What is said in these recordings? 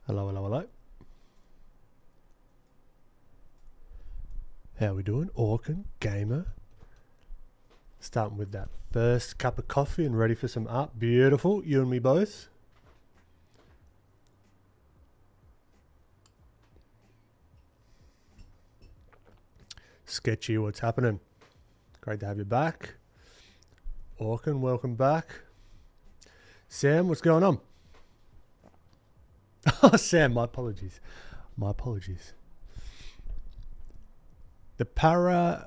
Hello, hello, hello. How we doing? Orkin, gamer. Starting with that first cup of coffee and ready for some art. Beautiful. You and me both. Sketchy, what's happening? Great to have you back. Orkin, welcome back. Sam, what's going on? Oh, Sam, my apologies. My apologies. The Parser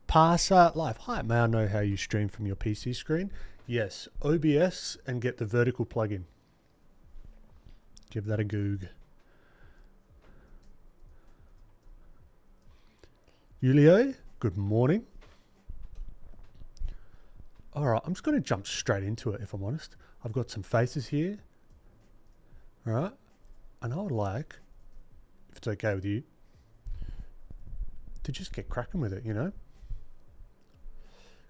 Live. Hi, may I know how you stream from your PC screen? Yes, OBS and get the vertical plugin. Give that a goog. Julio, good morning. Alright, I'm just going to jump straight into it if I'm honest. I've got some faces here. Alright, and I would like, if it's okay with you, to just get cracking with it, you know?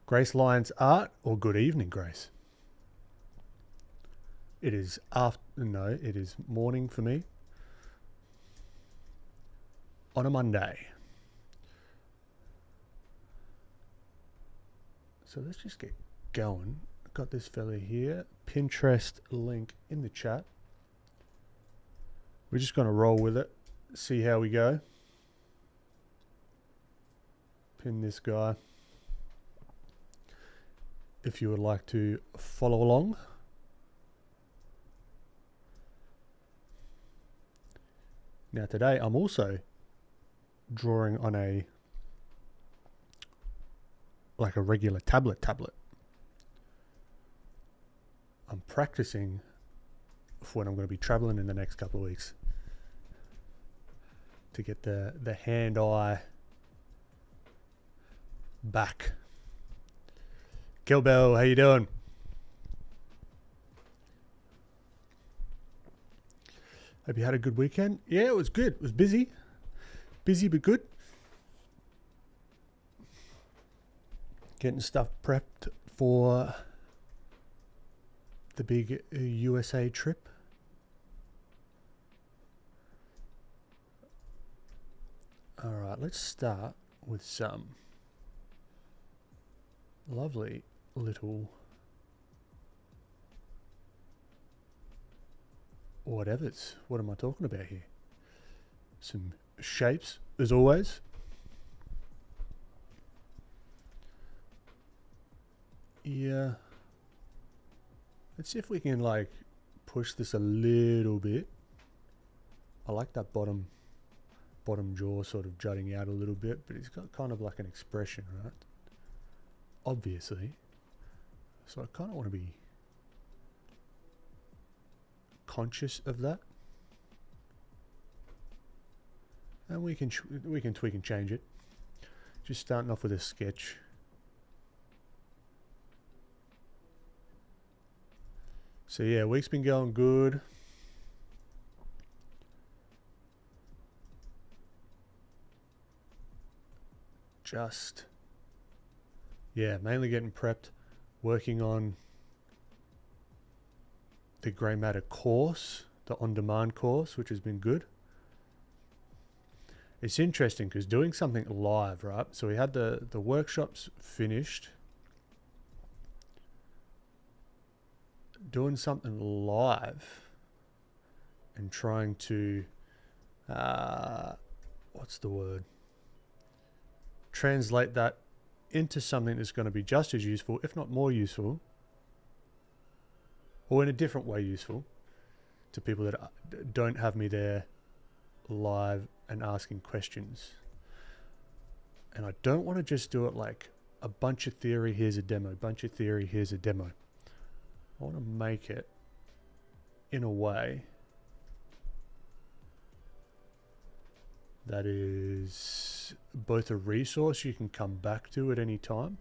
Grace Lyons art, or good evening, Grace. It is it is morning for me. On a Monday. So let's just get going. I've got this fella here. Pinterest link in the chat. We're just going to roll with it. See how we go. Pin this guy. If you would like to follow along. Now today I'm also drawing on a regular tablet. I'm practicing for when I'm going to be traveling in the next couple of weeks to get the hand-eye back. Kilbell, how you doing? Hope you had a good weekend. Yeah, it was good. It was busy. Busy but good. Getting stuff prepped for the big USA trip. Alright, let's start with some lovely little whatevers. What am I talking about here? Some shapes, as always. Yeah. Let's see if we can like push this a little bit. I like that bottom jaw sort of jutting out a little bit, but it's got kind of like an expression, right? Obviously. So I kind of want to be conscious of that. And we can tweak and change it. Just starting off with a sketch. So yeah, week's been going good. Mainly getting prepped, working on the grey matter course, the on-demand course, which has been good. It's interesting because doing something live, right? So we had the workshops finished. Doing something live and trying to translate that into something that's going to be just as useful, if not more useful, or in a different way useful to people that don't have me there live and asking questions. And I don't want to just do it like a bunch of theory, here's a demo, bunch of theory, here's a demo. I want to make it in a way that is both a resource you can come back to at any time,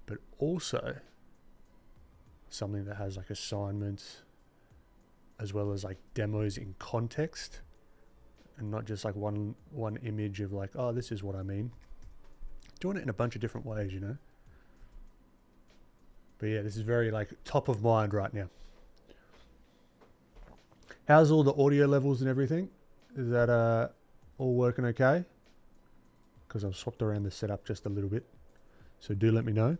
but also something that has like assignments as well as like demos in context and not just like one image of like, oh, this is what I mean. Doing it in a bunch of different ways, you know. But yeah, this is very like top of mind right now. How's all the audio levels and everything? Is that all working okay? Because I've swapped around the setup just a little bit. So do let me know.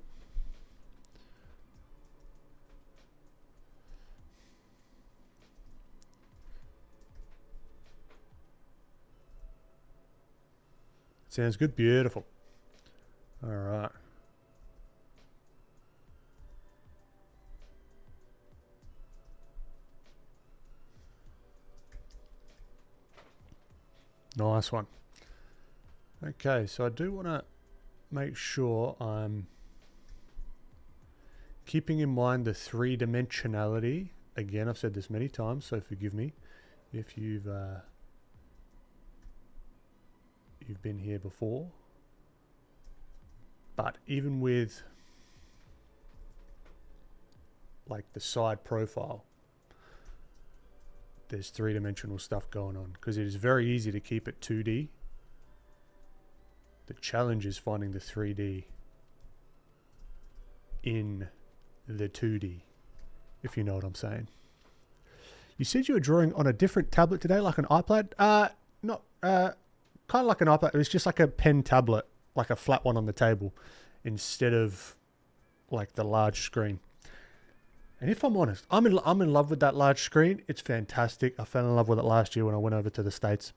Sounds good. Beautiful. All right. Nice one. Okay, so I do want to make sure I'm keeping in mind the three-dimensionality. Again, I've said this many times, so forgive me if you've been here before. But even with like the side profile, there's three-dimensional stuff going on because it is very easy to keep it 2D. The challenge is finding the 3D in the 2D, if you know what I'm saying. You said you were drawing on a different tablet today, like an iPad? Not kind of like an iPad. It was just like a pen tablet, like a flat one on the table, instead of like the large screen. And if I'm honest, I'm in love with that large screen. It's fantastic. I fell in love with it last year when I went over to the States.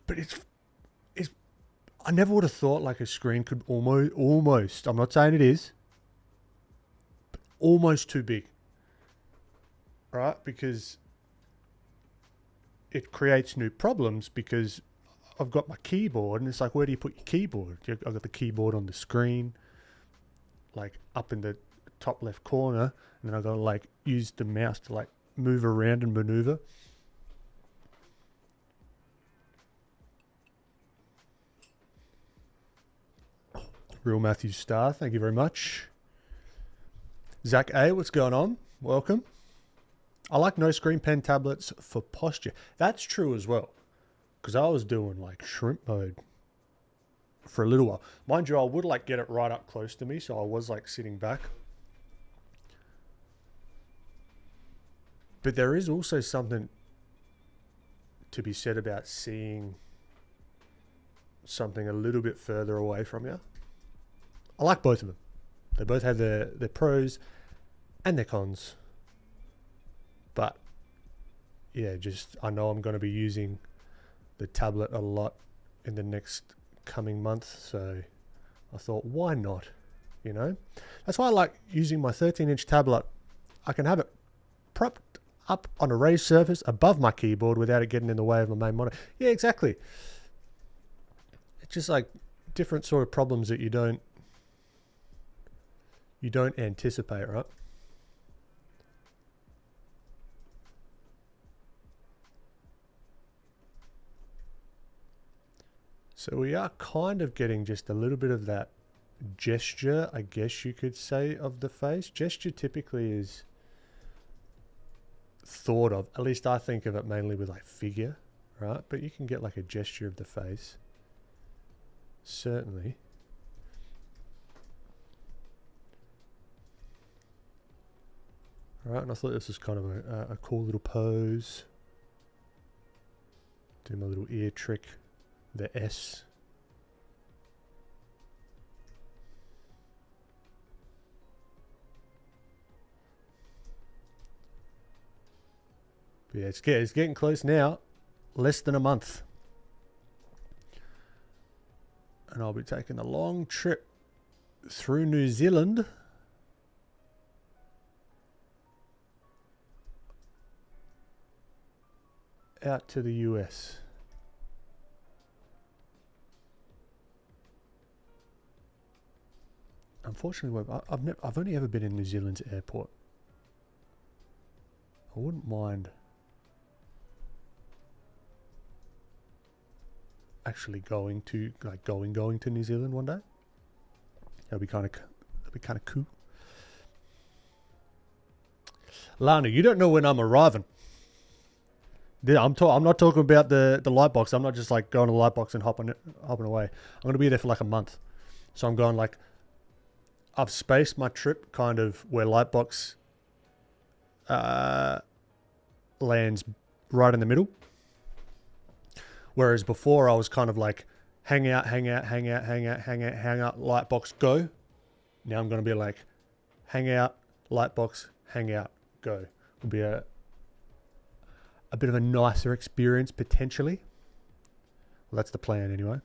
But it's I never would have thought like a screen could almost, I'm not saying it is, but almost too big. Right? Because it creates new problems because I've got my keyboard and it's like, where do you put your keyboard? I've got the keyboard on the screen, like up in the top left corner, and then I've got to like use the mouse to like move around and maneuver. Real Matthew Star, thank you very much. Zach A, what's going on? Welcome. I like no screen pen tablets for posture. That's true as well. Because I was doing like shrimp mode for a little while. Mind you, I would like get it right up close to me. So I was like sitting back. But there is also something to be said about seeing something a little bit further away from you. I like both of them. They both have their pros and their cons. But yeah, just I know I'm going to be using the tablet a lot in the next coming month. So I thought, why not? You know, that's why I like using my 13-inch tablet. I can have it propped up on a raised surface above my keyboard without it getting in the way of my main monitor. Yeah, exactly. It's just like different sort of problems that you don't anticipate, right? So we are kind of getting just a little bit of that gesture, I guess you could say, of the face. Gesture typically is thought of, at least I think of it mainly with like figure, right? But you can get like a gesture of the face. Certainly. Alright, and I thought this was kind of a cool little pose. Do my little ear trick, the S. But yeah, it's getting close now. Less than a month. And I'll be taking a long trip through New Zealand. Out to the US. Unfortunately, I've only ever been in New Zealand's airport. I wouldn't mind actually going to New Zealand one day. That'd be kind of cool. Lana, you don't know when I'm arriving. Yeah, I'm not talking about the light box. I'm not just like going to the light box and hopping away. I'm going to be there for like a month. So I'm going like, I've spaced my trip kind of where Lightbox lands right in the middle. Whereas before I was kind of like hang out, hang out, hang out, hang out, hang out, hang out, lightbox, go. Now I'm going to be like hang out, lightbox, hang out, go. Will be a bit of a nicer experience potentially. Well, that's the plan anyway.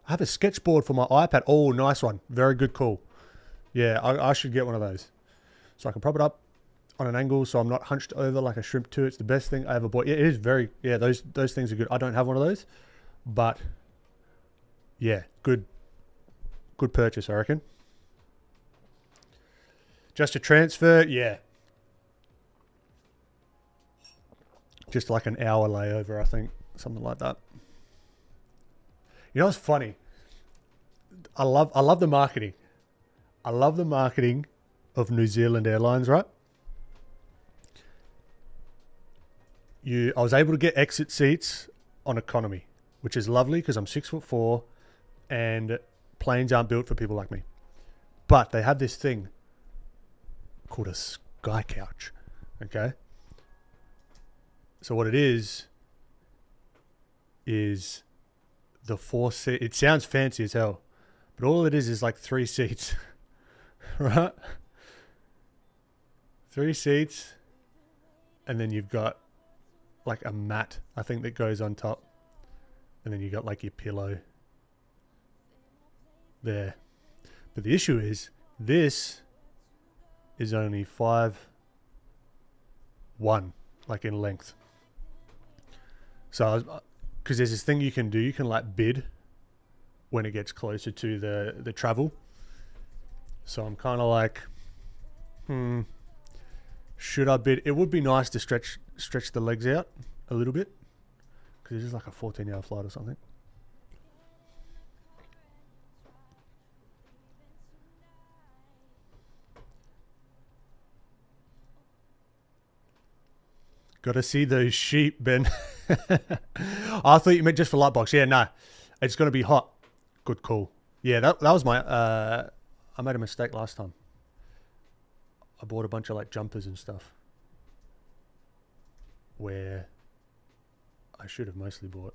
I have a sketchboard for my iPad. Oh, nice one. Very good call. Yeah, I should get one of those. So I can prop it up on an angle so I'm not hunched over like a shrimp too. It's the best thing I ever bought. Yeah, it is very, yeah, those things are good. I don't have one of those, but yeah, good purchase, I reckon. Just a transfer, yeah. Just like an hour layover, I think. Something like that. You know what's funny? I love the marketing. I love the marketing of New Zealand Airlines, right? I was able to get exit seats on economy, which is lovely because I'm 6'4" and planes aren't built for people like me. But they have this thing called a sky couch. Okay. So what it is the 4 seat. It sounds fancy as hell, but all it is like 3 seats, right? 3 seats, and then you've got like a mat, I think, that goes on top, and then you got like your pillow there. But the issue is this is only 5'1", like in length. So because there's this thing you can do, you can like bid when it gets closer to the travel. So I'm kind of like, should I bid? It would be nice to stretch the legs out a little bit because it's just like a 14-hour flight or something. Got to see those sheep, Ben. I thought you meant just for Lightbox. Yeah, no. It's going to be hot. Good call. Yeah, that was my... I made a mistake last time. I bought a bunch of like jumpers and stuff where I should have mostly bought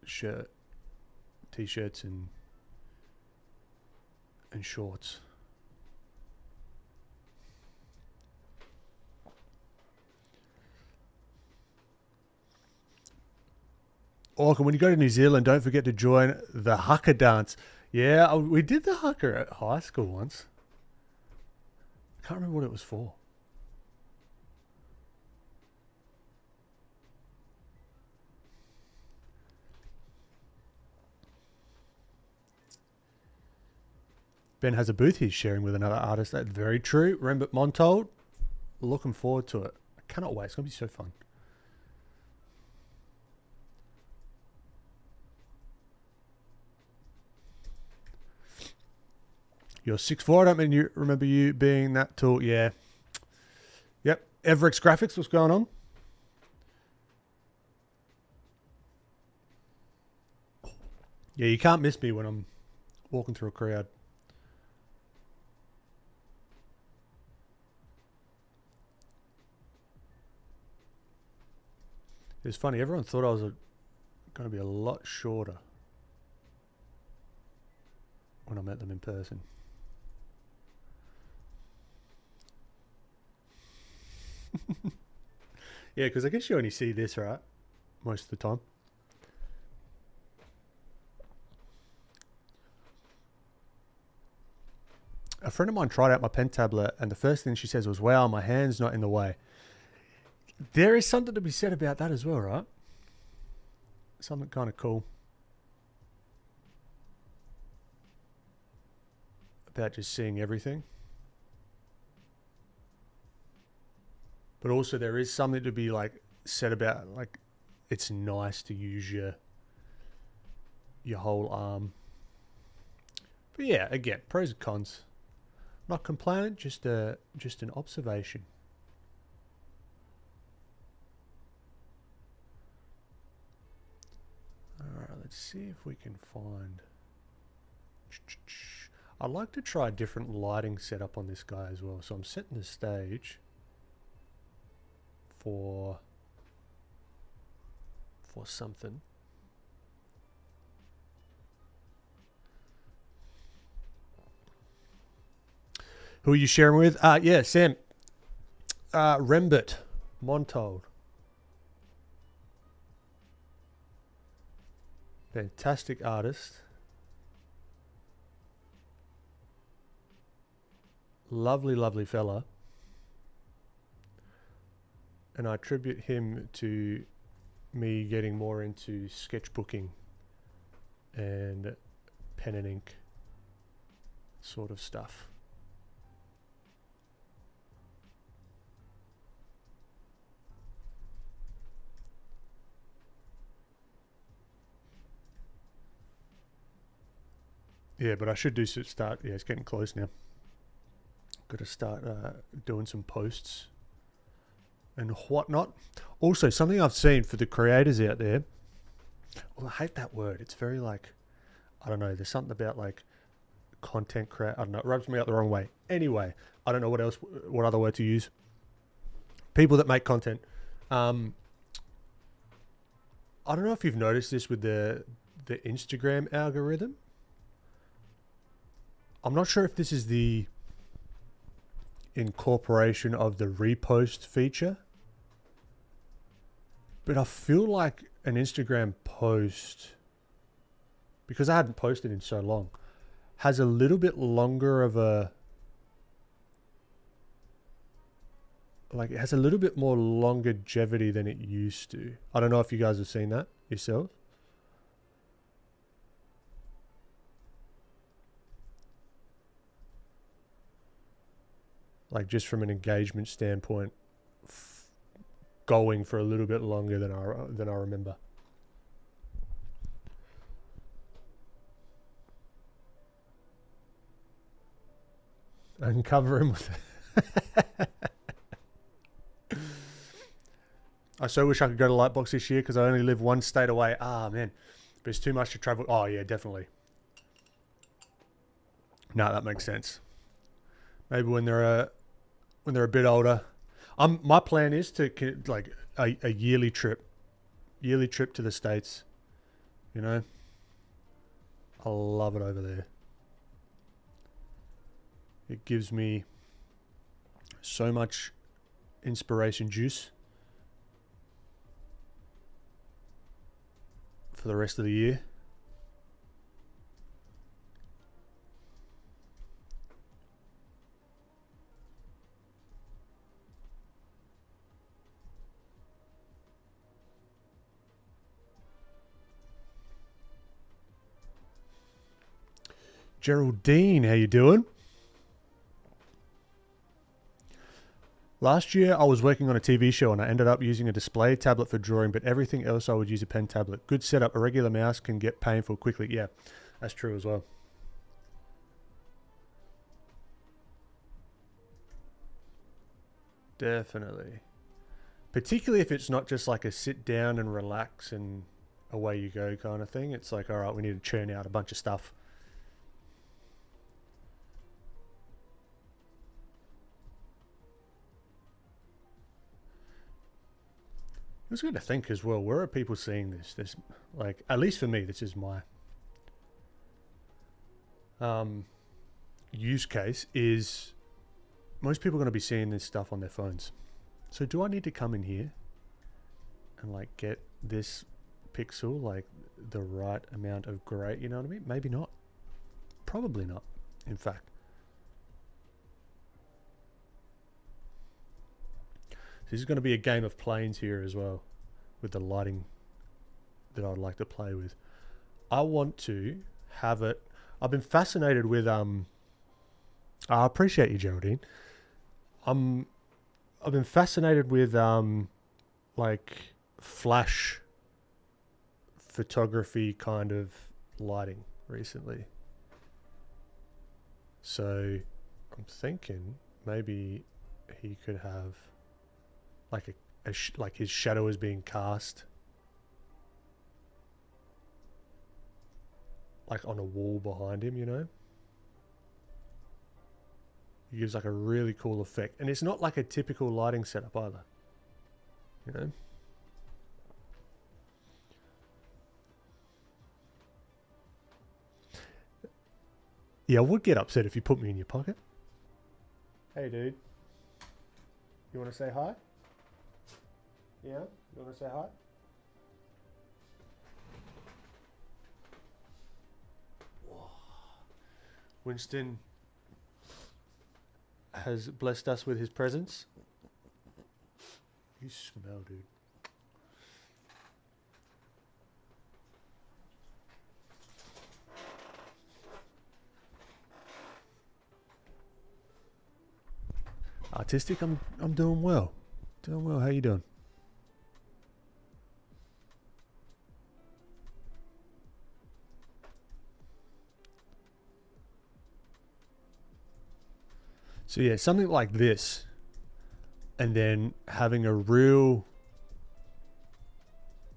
t-shirts and shorts. Oh, when you go to New Zealand, don't forget to join the haka dance. Yeah, we did the haka at high school once. I can't remember what it was for. Ben has a booth he's sharing with another artist. That's very true. Rembert Montold. Looking forward to it. I cannot wait. It's going to be so fun. You're 6'4". I don't remember you being that tall. Yeah. Yep. Everex Graphics, what's going on? Yeah, you can't miss me when I'm walking through a crowd. It's funny. Everyone thought I was going to be a lot shorter when I met them in person. Yeah, because I guess you only see this, right? Most of the time. A friend of mine tried out my pen tablet, and the first thing she says was, wow, my hand's not in the way. There is something to be said about that as well, right? Something kind of cool about just seeing everything. But also there is something to be like said about like it's nice to use your whole arm. But yeah, again, pros and cons. Not complaining, just an observation. see if we can find... I'd like to try a different lighting setup on this guy as well. So I'm setting the stage for something. Who are you sharing with? Yeah, Sam. Rembert Montold. Fantastic artist. Lovely, lovely fella. And I attribute him to me getting more into sketchbooking and pen and ink sort of stuff. Yeah, but I should do start. Yeah, it's getting close now. Got to start doing some posts and whatnot. Also, something I've seen for the creators out there. Well, I hate that word. It's very like, I don't know. There's something about like content create. I don't know. It rubs me out the wrong way. Anyway, I don't know what other word to use. People that make content. I don't know if you've noticed this with the Instagram algorithm. I'm not sure if this is the incorporation of the repost feature, but I feel like an Instagram post, because I hadn't posted in so long, has a little bit longer of a, like it has a little bit more longevity than it used to. I don't know if you guys have seen that yourself. Like just from an engagement standpoint, going for a little bit longer than I remember. And cover him with I so wish I could go to Lightbox this year because I only live one state away. Ah, man. But it's too much to travel. Oh, yeah, definitely. No, that makes sense. Maybe when they're a bit older. My plan is to like a yearly trip to the States. You know, I love it over there. It gives me so much inspiration juice for the rest of the year. Geraldine, how you doing? Last year, I was working on a TV show and I ended up using a display tablet for drawing, but everything else I would use a pen tablet. Good setup. A regular mouse can get painful quickly. Yeah, that's true as well. Definitely. Particularly if it's not just like a sit down and relax and away you go kind of thing. It's like, all right, we need to churn out a bunch of stuff. It's good to think as well, where are people seeing this? This, like, at least for me, this is my use case, is most people are going to be seeing this stuff on their phones. So do I need to come in here and like get this pixel, like the right amount of gray, you know what I mean? Maybe not. Probably not, in fact. This is going to be a game of planes here as well with the lighting that I'd like to play with. I want to have it. I've been fascinated with I appreciate you, Geraldine. I've been fascinated with like flash photography kind of lighting recently. So I'm thinking maybe he could have like like his shadow is being cast like on a wall behind him, you know. It gives like a really cool effect. And it's not like a typical lighting setup either, you know. Yeah, I would get upset if you put me in your pocket. Hey, dude. You want to say hi? Yeah? You want to say hi? Whoa. Winston has blessed us with his presence. You smell, dude. Artistic, I'm doing well. Doing well. How you doing? So yeah, something like this, and then having a real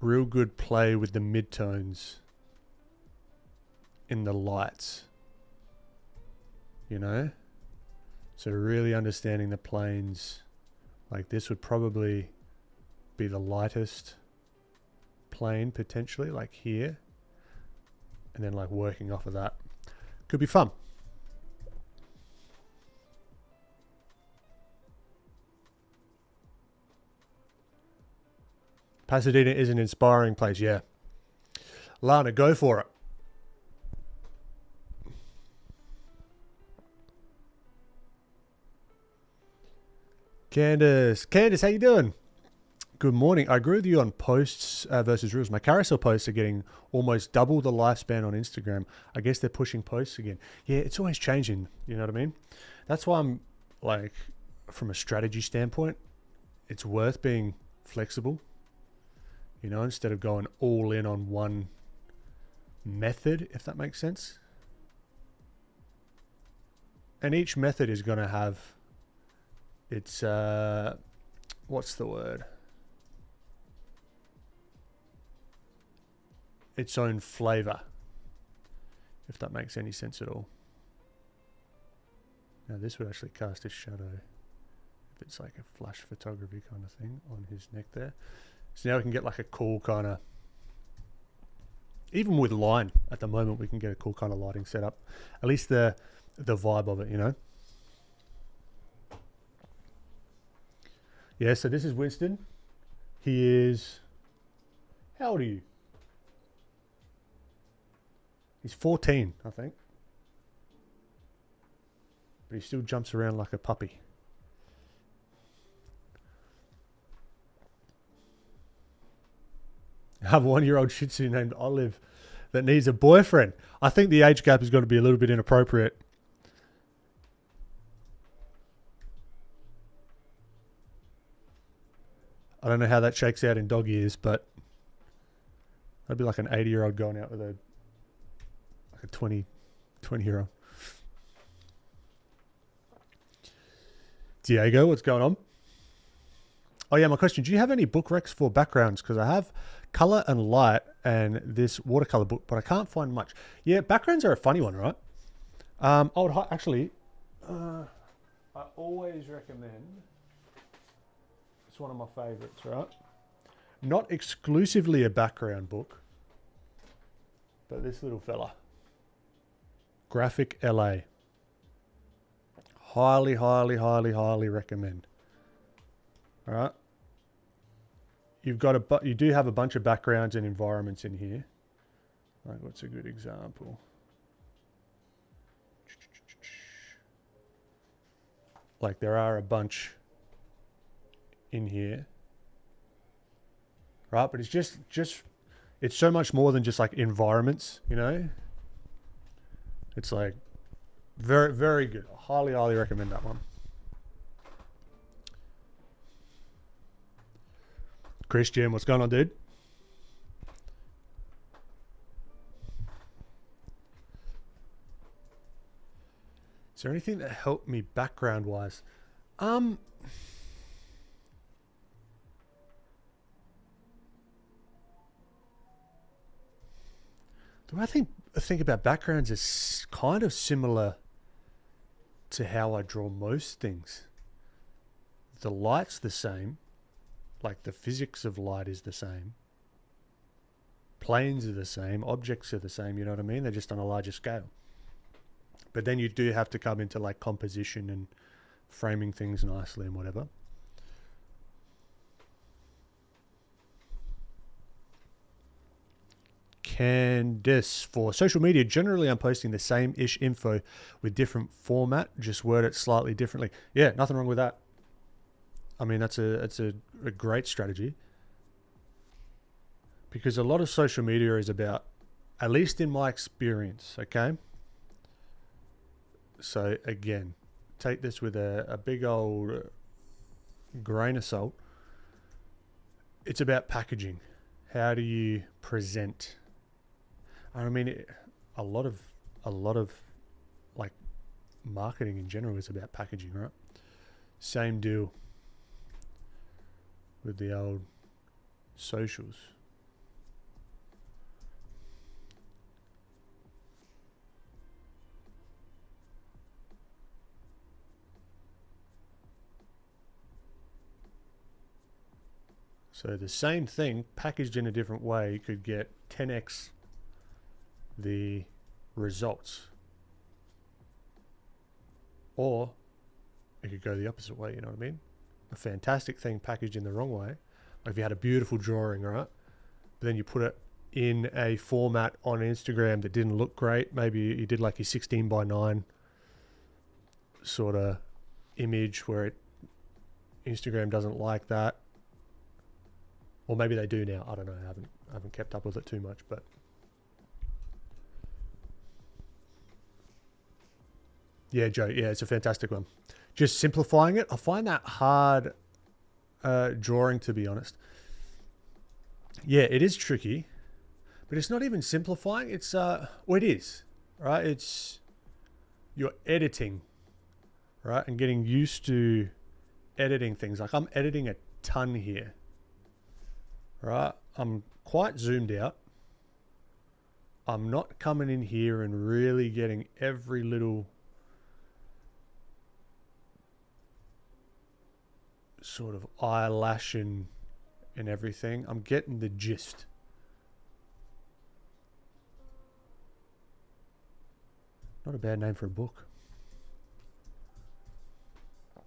good play with the midtones in the lights, you know. So really understanding the planes, like this would probably be the lightest plane potentially, like here, and then like working off of that. Could be fun. Pasadena is an inspiring place, yeah. Lana, go for it. Candace, how you doing? Good morning. I agree with you on posts versus reels. My carousel posts are getting almost double the lifespan on Instagram. I guess they're pushing posts again. Yeah, it's always changing. You know what I mean? That's why I'm like, from a strategy standpoint, it's worth being flexible. You know, instead of going all in on one method, if that makes sense. And each method is going to have its, what's the word? Its own flavor, if that makes any sense at all. Now this would actually cast a shadow if it's like a flash photography kind of thing on his neck there. So now we can get like a cool kind of, even with line at the moment, we can get a cool kind of lighting setup. At least the vibe of it, you know. Yeah, so this is Winston. He is, how old are you? He's 14, I think. But he still jumps around like a puppy. I have a 1-year-old Shih Tzu named Olive that needs a boyfriend. I think the age gap is going to be a little bit inappropriate. I don't know how that shakes out in dog years, but that'd be like an 80-year-old going out with a 20-year-old. Diego, what's going on? Oh yeah, my question, do you have any book recs for backgrounds? Because I have color and light and this watercolor book, but I can't find much. Yeah, backgrounds are a funny one, right? I would actually, I always recommend, it's one of my favorites, right? Not exclusively a background book, but this little fella. Graphic LA. Highly, highly, highly, highly recommend. All right. You do have a bunch of backgrounds and environments in here. Like, what's a good example? Like, there are a bunch in here, right? But it's just it's so much more than just like environments, you know. It's like very, very good. I highly, highly recommend that one. Christian, what's going on, dude? Is there anything that helped me background wise? The way I think about backgrounds is kind of similar to how I draw most things. The light's the same, like the physics of light is the same. Planes are the same, objects are the same, you know what I mean? They're just on a larger scale. But then you do have to come into like composition and framing things nicely and whatever. Candice, for social media, generally I'm posting the same-ish info with different format, just word it slightly differently. Yeah, nothing wrong with that. I mean, that's a great strategy. Because a lot of social media is about, at least in my experience, okay? So again, take this with a big old grain of salt. It's about packaging. How do you present? I mean, a lot of like marketing in general is about packaging, right? Same deal with the old socials. So the same thing packaged in a different way could get 10x the results. Or it could go the opposite way, you know what I mean? A fantastic thing packaged in the wrong way. Like if you had a beautiful drawing, right? But then you put it in a format on Instagram that didn't look great. Maybe you did like your 16:9 sort of image where Instagram doesn't like that. Or maybe they do now. I don't know. I haven't kept up with it too much, but yeah, Joe. Yeah, it's a fantastic one. Just simplifying it. I find that hard drawing, to be honest. Yeah, it is tricky, but it's not even simplifying. It's well, it is, right? It's you're editing, right, and getting used to editing things. Like I'm editing a ton here, right? I'm quite zoomed out. I'm not coming in here and really getting every little sort of eyelash and everything. I'm getting the gist. Not a bad name for a book. I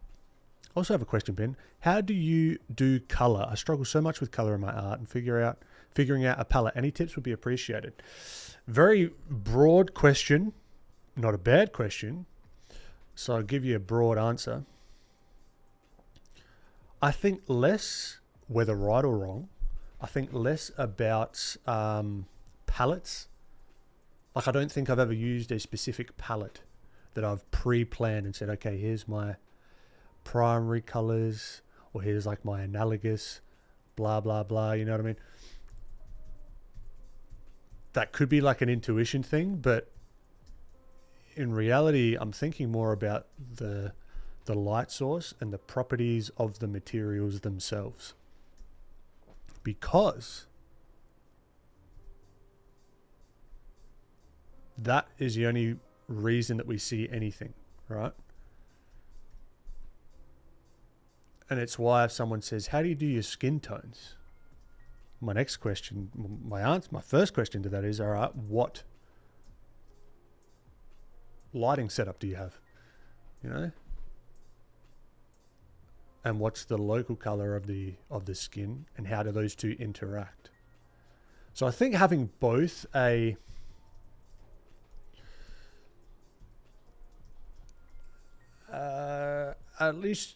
also have a question, Ben. How do you do color? I struggle so much with color in my art and figuring out a palette. Any tips would be appreciated. Very broad question, not a bad question. So I'll give you a broad answer. I think less, whether right or wrong, I think less about palettes. Like I don't think I've ever used a specific palette that I've pre-planned and said, okay, here's my primary colors, or here's like my analogous, blah, blah, blah. You know what I mean? That could be like an intuition thing, but in reality, I'm thinking more about the light source and the properties of the materials themselves. Because that is the only reason that we see anything, right? And it's why if someone says, how do you do your skin tones? My next question, my first question to that is, all right, what lighting setup do you have? You know? And what's the local color of the skin, and how do those two interact? So I think having both at least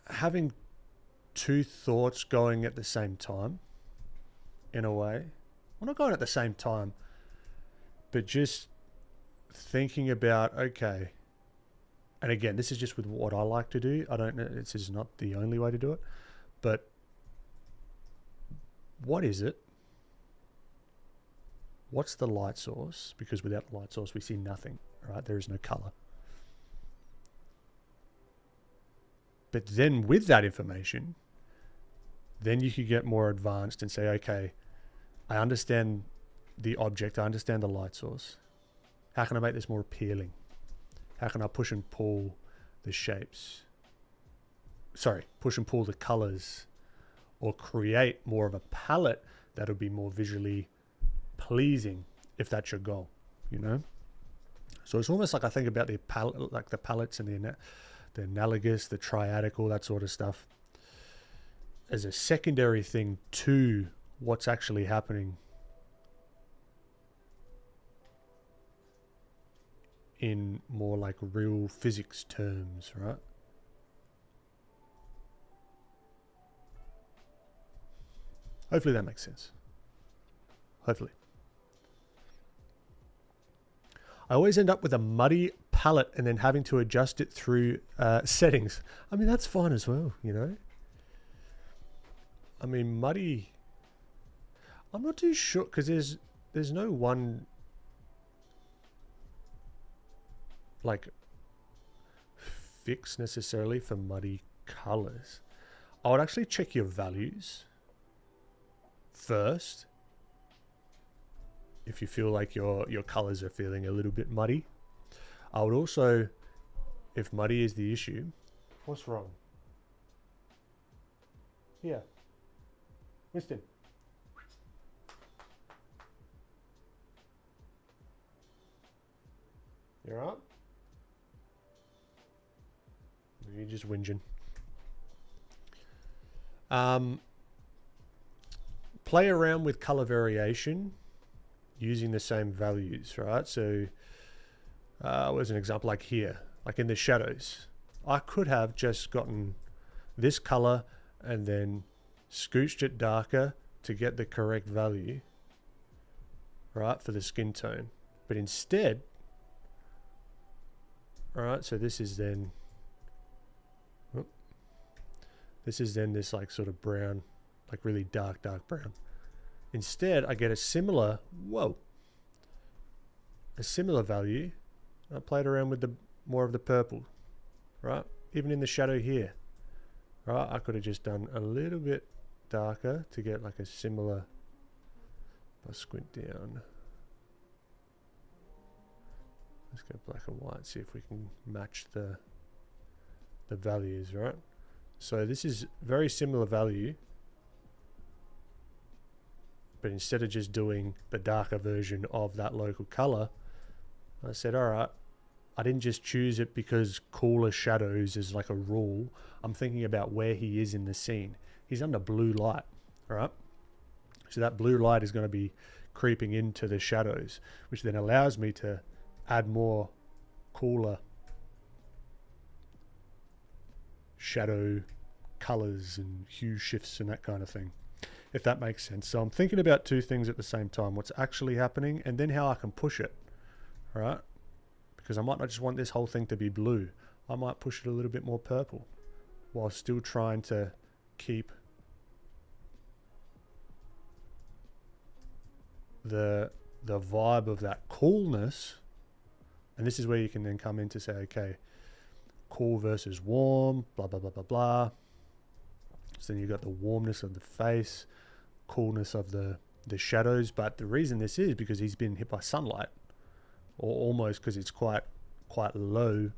having two thoughts going at the same time, in a way. Well, not going at the same time, but just thinking about, okay, and again, this is just with what I like to do. I don't know, this is not the only way to do it, but what is it? What's the light source? Because without the light source, we see nothing, right? There is no color. But then with that information, then you could get more advanced and say, okay, I understand the object, I understand the light source. How can I make this more appealing? How can I push and pull the shapes? Sorry, push and pull the colors, or create more of a palette that'll be more visually pleasing, if that's your goal, you know? So it's almost like I think about the palette, like the palettes and the analogous, the triadic, all that sort of stuff, as a secondary thing to what's actually happening in more like real physics terms, right? Hopefully that makes sense. Hopefully. I always end up with a muddy palette and then having to adjust it through settings. I mean, that's fine as well, you know? I mean, muddy, I'm not too sure, because there's no one like fix necessarily for muddy colors. I would actually check your values first if you feel like your colors are feeling a little bit muddy. I would also, if muddy is the issue, what's wrong? Here, Winston. You're up? You're just whinging. Play around with color variation using the same values, right? So was an example like here, like in the shadows. I could have just gotten this color and then scooched it darker to get the correct value, right, for the skin tone. But instead, all right, so this is then, this like sort of brown, like really dark brown. Instead, I get a similar, a similar value. I played around with the more of the purple, right? Even in the shadow here, right? I could have just done a little bit darker to get like a similar, if I squint down. Let's go black and white, see if we can match the values, right? So this is very similar value, but instead of just doing the darker version of that local color, I said, all right, I didn't just choose it because cooler shadows is like a rule. I'm thinking about where he is in the scene. He's under blue light, right? So that blue light is going to be creeping into the shadows, which then allows me to add more cooler shadow colors and hue shifts and that kind of thing, if that makes sense. So I'm thinking about two things at the same time: what's actually happening and then how I can push it, right? Because I might not just want this whole thing to be blue. I might push it a little bit more purple while still trying to keep the vibe of that coolness. And this is where you can then come in to say, okay, cool versus warm, blah, blah, blah, blah, blah. So then you've got the warmness of the face, coolness of the shadows. But the reason this is because he's been hit by sunlight, or almost because it's quite low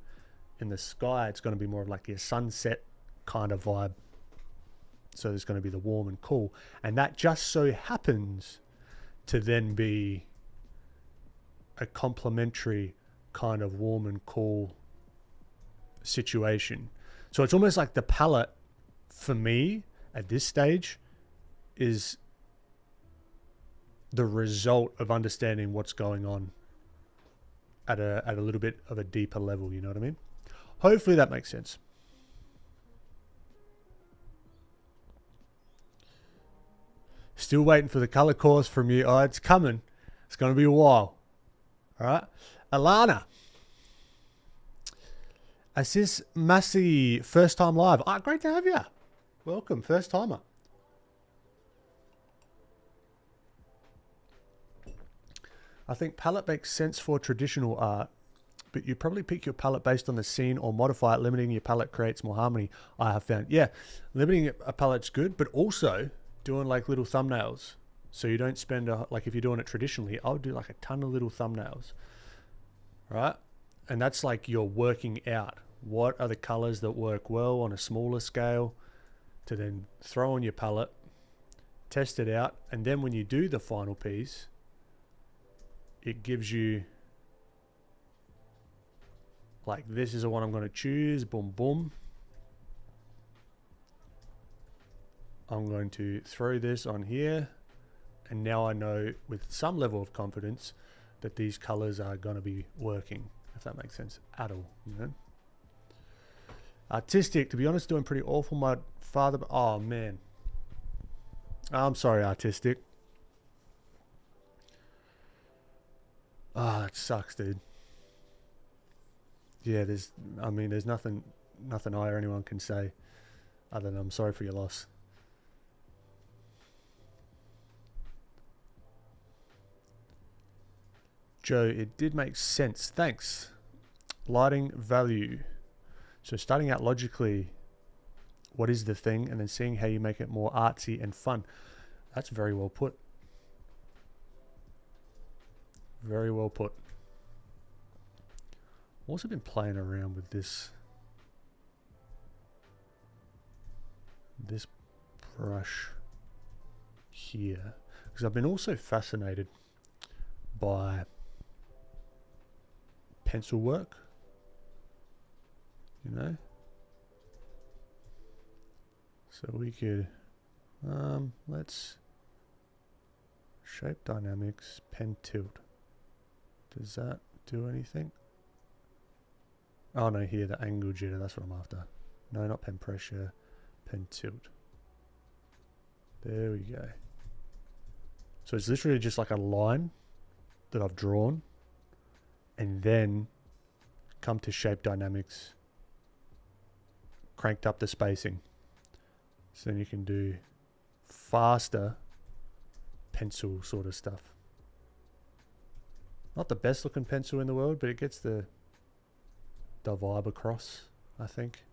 in the sky. It's going to be more of like a sunset kind of vibe. So there's going to be the warm and cool. And that just so happens to then be a complementary kind of warm and cool situation. So it's almost like the palette for me at this stage is the result of understanding what's going on at a little bit of a deeper level, you know what I mean? Hopefully that makes sense. Still waiting for the color course from you. Oh, it's coming. It's going to be a while. All right. Alana. Assis Massey, first time live. Ah, great to have you. Welcome, first timer. I think palette makes sense for traditional art. but you probably pick your palette based on the scene or modify it. Limiting your palette creates more harmony, I have found. Yeah, limiting a palette's good, but also doing like little thumbnails. So you don't spend, like if you're doing it traditionally, I would do like a ton of little thumbnails, right? And that's like you're working out what are the colors that work well on a smaller scale to then throw on your palette, test it out, and then when you do the final piece, it gives you like, this is the one I'm going to choose, boom, boom. I'm going to throw this on here, and now I know with some level of confidence that these colors are going to be working, if that makes sense at all, you know. Artistic, to be honest, doing pretty awful. My father, oh man, I'm sorry, Artistic. Ah, it sucks, dude. Yeah, there's nothing I or anyone can say other than I'm sorry for your loss. Joe, it did make sense. Thanks. Lighting value. So starting out logically, what is the thing, and then seeing how you make it more artsy and fun. That's very well put. Very well put. I've also been playing around with this brush here, because I've been also fascinated by pencil work, you know. So we could let's shape dynamics, pen tilt. Does that do anything? Oh no, here, the angle jitter, that's what I'm after. No, not pen pressure, pen tilt. There we go. So it's literally just like a line that I've drawn, and then come to shape dynamics, cranked up the spacing. So then you can do faster pencil sort of stuff. Not the best looking pencil in the world, but it gets the vibe across, I think.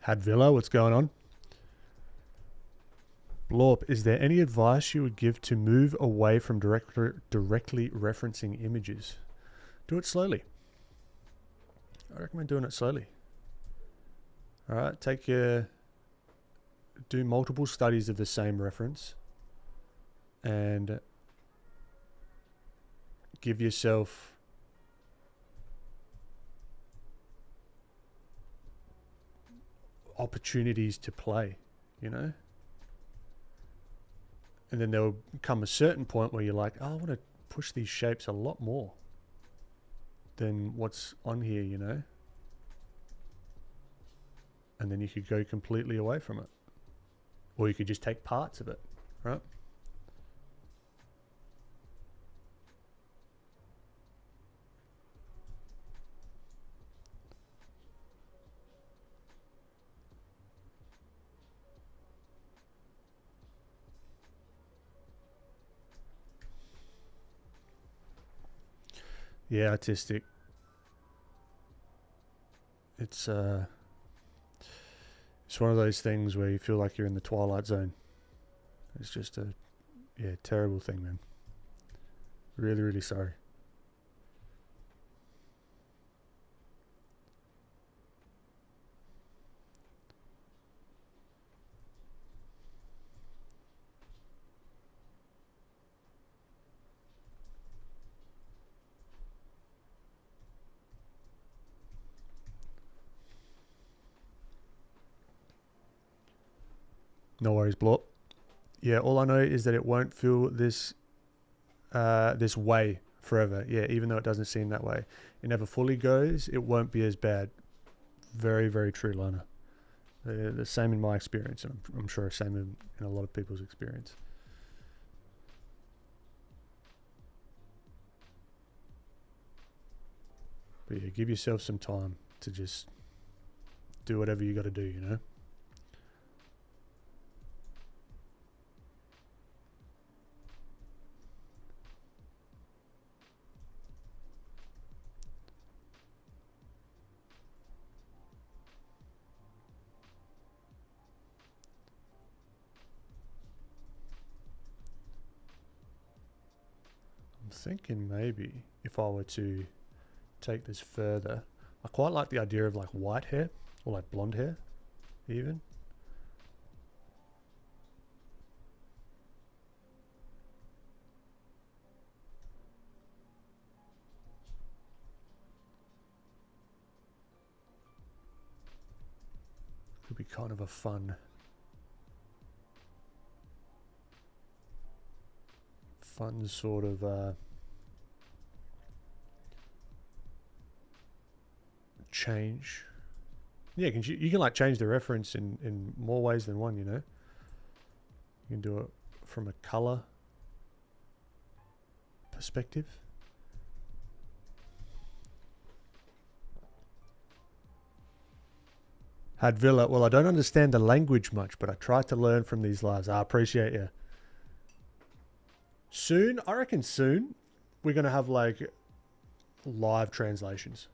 Hadvilla, what's going on? Blorp, is there any advice you would give to move away from directly referencing images? Do it slowly. I recommend doing it slowly. All right, do multiple studies of the same reference and give yourself opportunities to play, you know? And then there will come a certain point where you're like, oh, I want to push these shapes a lot more than what's on here, you know? And then you could go completely away from it. Or you could just take parts of it, right? Yeah, artistic. It's one of those things where you feel like you're in the Twilight Zone. It's just a terrible thing, man. Really, really sorry. No worries, Blop. Yeah, all I know is that it won't feel this this way forever. Yeah, even though it doesn't seem that way. It never fully goes. It won't be as bad. Very, very true, Lana. The same in my experience, and I'm sure the same in a lot of people's experience. But yeah, give yourself some time to just do whatever you got to do, you know? thinking maybe if I were to take this further, I quite like the idea of like white hair or like blonde hair even. Could be kind of a fun sort of change. Yeah, you can like change the reference in more ways than one, you know. You can do it from a color perspective. Had Villa, well, I don't understand the language much, but I try to learn from these lives. I appreciate you. Soon, I reckon soon, we're going to have like live translations.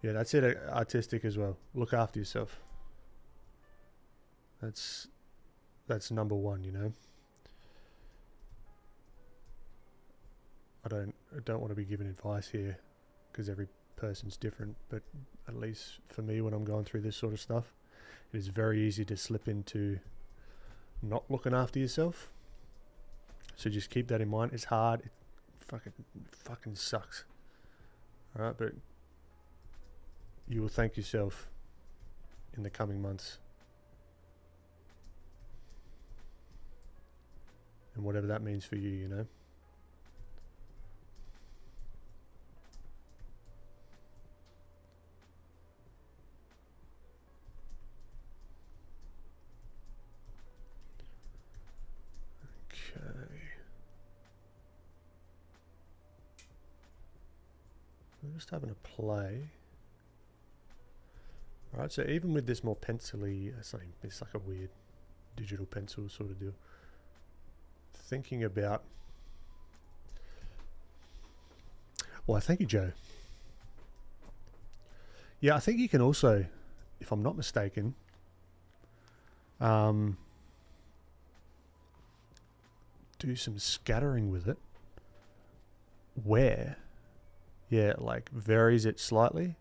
Yeah, that's it. Artistic as well. Look after yourself. That's number one, you know. I don't want to be giving advice here because every person's different, but at least for me, when I'm going through this sort of stuff, it is very easy to slip into not looking after yourself. So just keep that in mind. It's hard. It fucking sucks. All right, but you will thank yourself in the coming months. And whatever that means for you, you know. I'm just having a play. Alright, so even with this more pencil-y, it's like a weird digital pencil sort of deal. Thinking about... Well, thank you, Joe. Yeah, I think you can also, if I'm not mistaken, do some scattering with it where, yeah, like varies it slightly,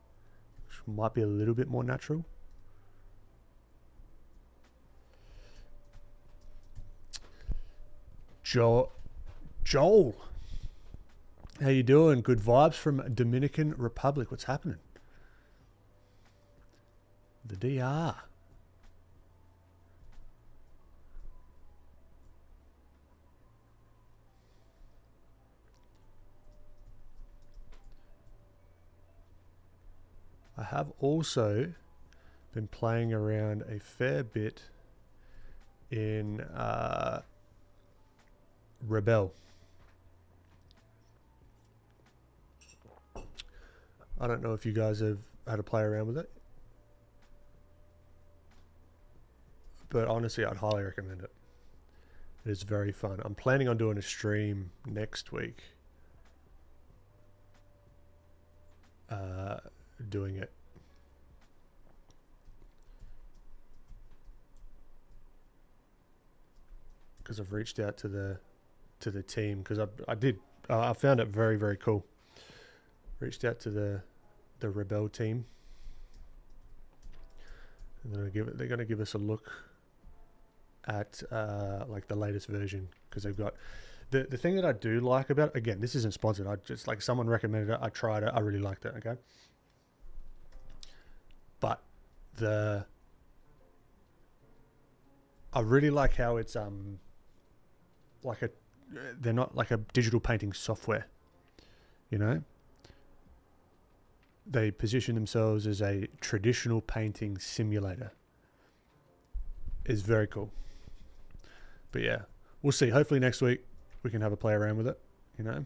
which might be a little bit more natural. Joel, how you doing? Good vibes from Dominican Republic. What's happening? The DR. I have also been playing around a fair bit in Rebel. I don't know if you guys have had to play around with it, but honestly, I'd highly recommend it. It is very fun. I'm planning on doing a stream next week. Doing it. Because I've reached out to the team, because I found it very, very cool. Reached out to the Rebel team, and they're going to give us a look at like the latest version, because they've got the thing that I do like about it, again, this isn't sponsored, I just like someone recommended it, I tried it, I really liked it. Okay, but I really like how it's they're not like a digital painting software, you know. They position themselves as a traditional painting simulator. It's very cool. But yeah, we'll see. Hopefully next week we can have a play around with it, you know.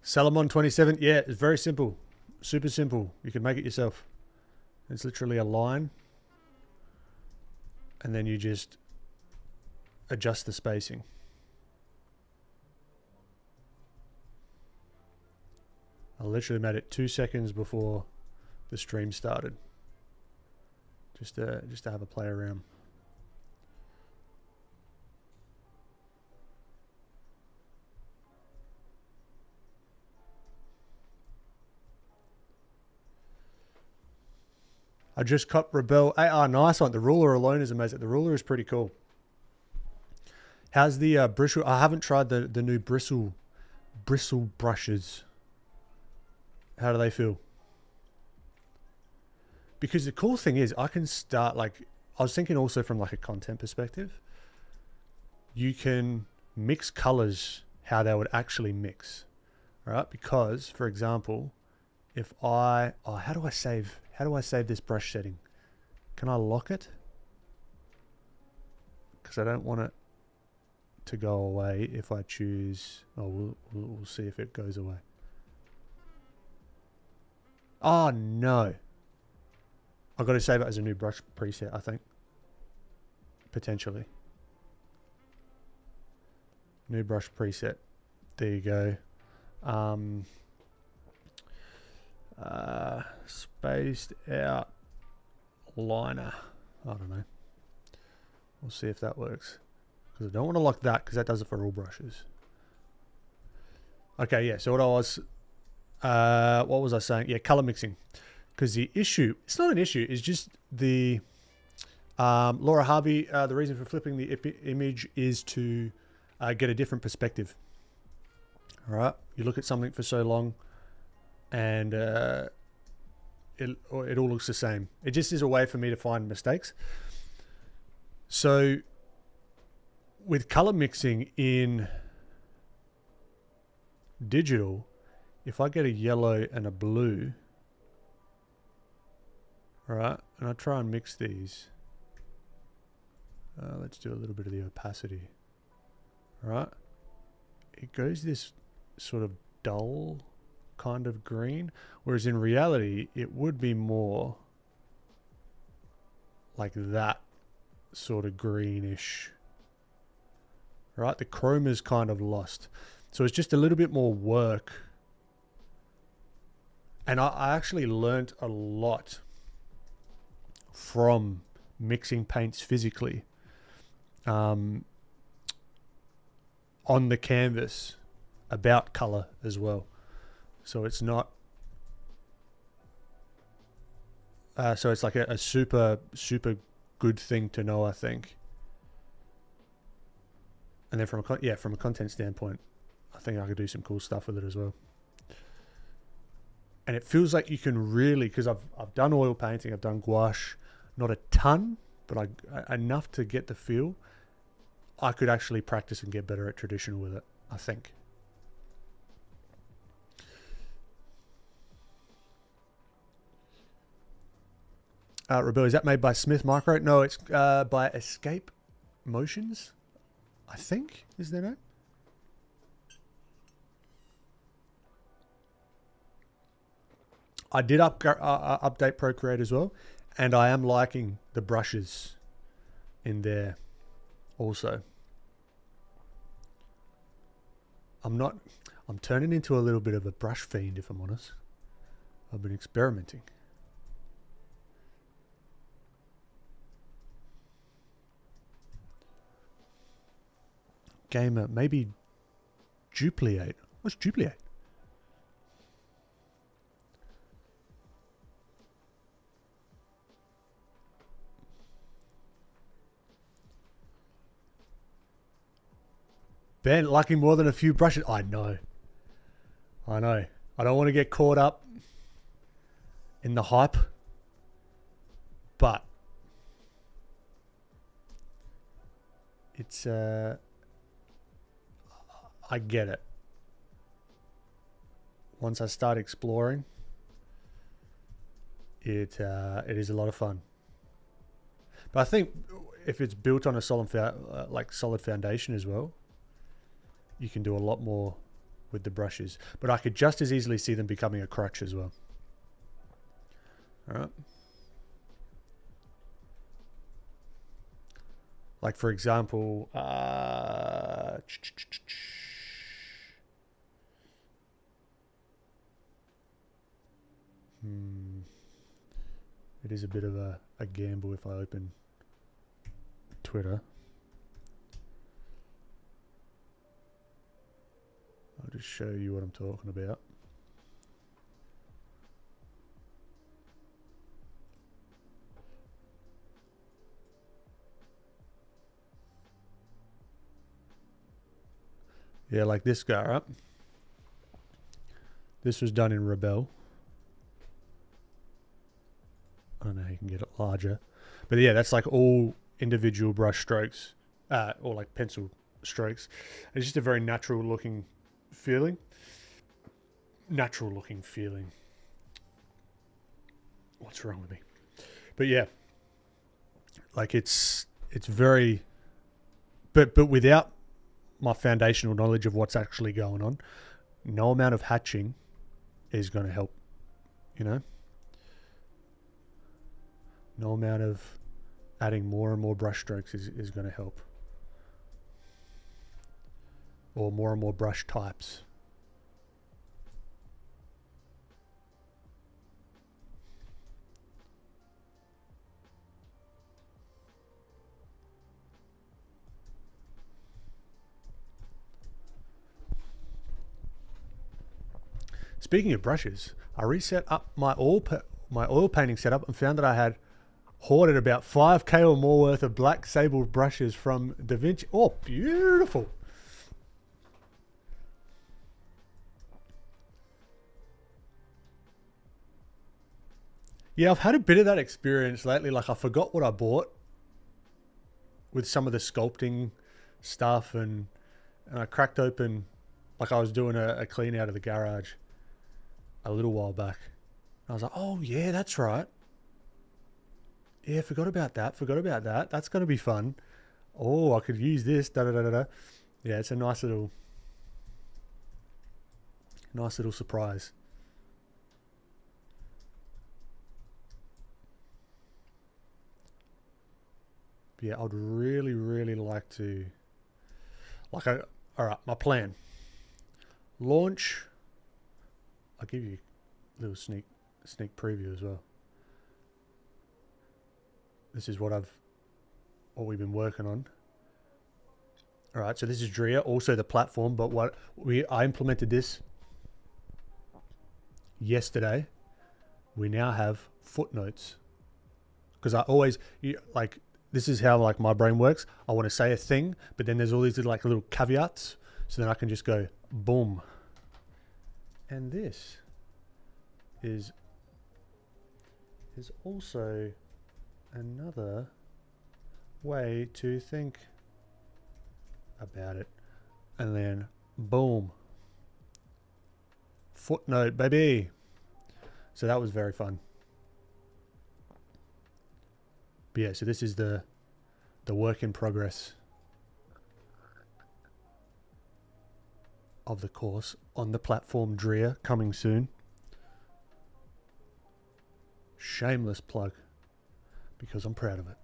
Salomon 27, yeah, it's very simple. Super simple. You can make it yourself. It's literally a line, and then you just adjust the spacing. I literally made it 2 seconds before the stream started. just to have a play around. I just caught Rebel. Ah, nice one. The ruler alone is amazing. The ruler is pretty cool. How's the bristle? I haven't tried the new bristle brushes. How do they feel? Because the cool thing is I can start, like, I was thinking also from like a content perspective, you can mix colors how they would actually mix, right? Because for example, if how do I save this brush setting? Can I lock it? Because I don't want it to go away if I choose. Oh, we'll see if it goes away. Oh no, I've got to save it as a new brush preset, I think. Potentially. New brush preset. There you go. Spaced out liner. I don't know. We'll see if that works. Because I don't want to lock that, because that does it for all brushes. Okay, yeah. So what was I saying? Yeah, color mixing. Because the issue, it's not an issue, it's just the Laura Harvey, the reason for flipping the image is to get a different perspective. All right, you look at something for so long and it all looks the same. It just is a way for me to find mistakes. So with color mixing in digital, if I get a yellow and a blue, all right, and I try and mix these, let's do a little bit of the opacity. All right, it goes this sort of dull kind of green, whereas in reality it would be more like that sort of greenish. Right, the chroma is kind of lost, so it's just a little bit more work. And I actually learnt a lot from mixing paints physically on the canvas about color as well. So it's not so it's like a super good thing to know, I think. And then from a content standpoint, I think I could do some cool stuff with it as well. And it feels like you can really, because I've done oil painting, I've done gouache, not a ton, but enough to get the feel. I could actually practice and get better at traditional with it, I think. Rebel, is that made by Smith Micro? No, it's by Escape Motions, I think is their name. I did update Procreate as well, and I am liking the brushes in there also. I'm turning into a little bit of a brush fiend, if I'm honest. I've been experimenting. Gamer, maybe duplicate. What's duplicate? Ben, liking more than a few brushes. I know. I don't want to get caught up in the hype, but it's I get it. Once I start exploring, it is a lot of fun. But I think if it's built on a solid foundation as well, you can do a lot more with the brushes. But I could just as easily see them becoming a crutch as well. All right. Like for example, It is a bit of a gamble if I open Twitter. I'll just show you what I'm talking about. Yeah, like this guy, right? This was done in Rebel. I don't know how you can get it larger. But yeah, that's like all individual brush strokes, or like pencil strokes. It's just a very natural looking feeling. Natural looking feeling. What's wrong with me? But yeah, like it's very, but without my foundational knowledge of what's actually going on, no amount of hatching is going to help, you know? No amount of adding more and more brush strokes is going to help. Or more and more brush types. Speaking of brushes, I reset up my oil painting setup and found that I had hoarded about 5k or more worth of black sable brushes from Da Vinci. Oh, beautiful. Yeah, I've had a bit of that experience lately. Like I forgot what I bought with some of the sculpting stuff, and I cracked open, like I was doing a clean out of the garage a little while back. I was like, oh yeah, that's right. Yeah, forgot about that. That's going to be fun. Oh, I could use this. Da da da da da. Yeah, it's a nice little surprise. But yeah, I'd really like to. All right, my plan. Launch. I'll give you a little sneak preview as well. This is what we've been working on. All right, so this is Drea, also the platform, but I implemented this yesterday. We now have footnotes, because I always this is how like my brain works. I want to say a thing, but then there's all these little caveats, so then I can just go boom. And this is also another way to think about it. And then boom, footnote, baby. So that was very fun. But yeah, so this is the work in progress of the course on the platform Drea, coming soon. Shameless plug, because I'm proud of it.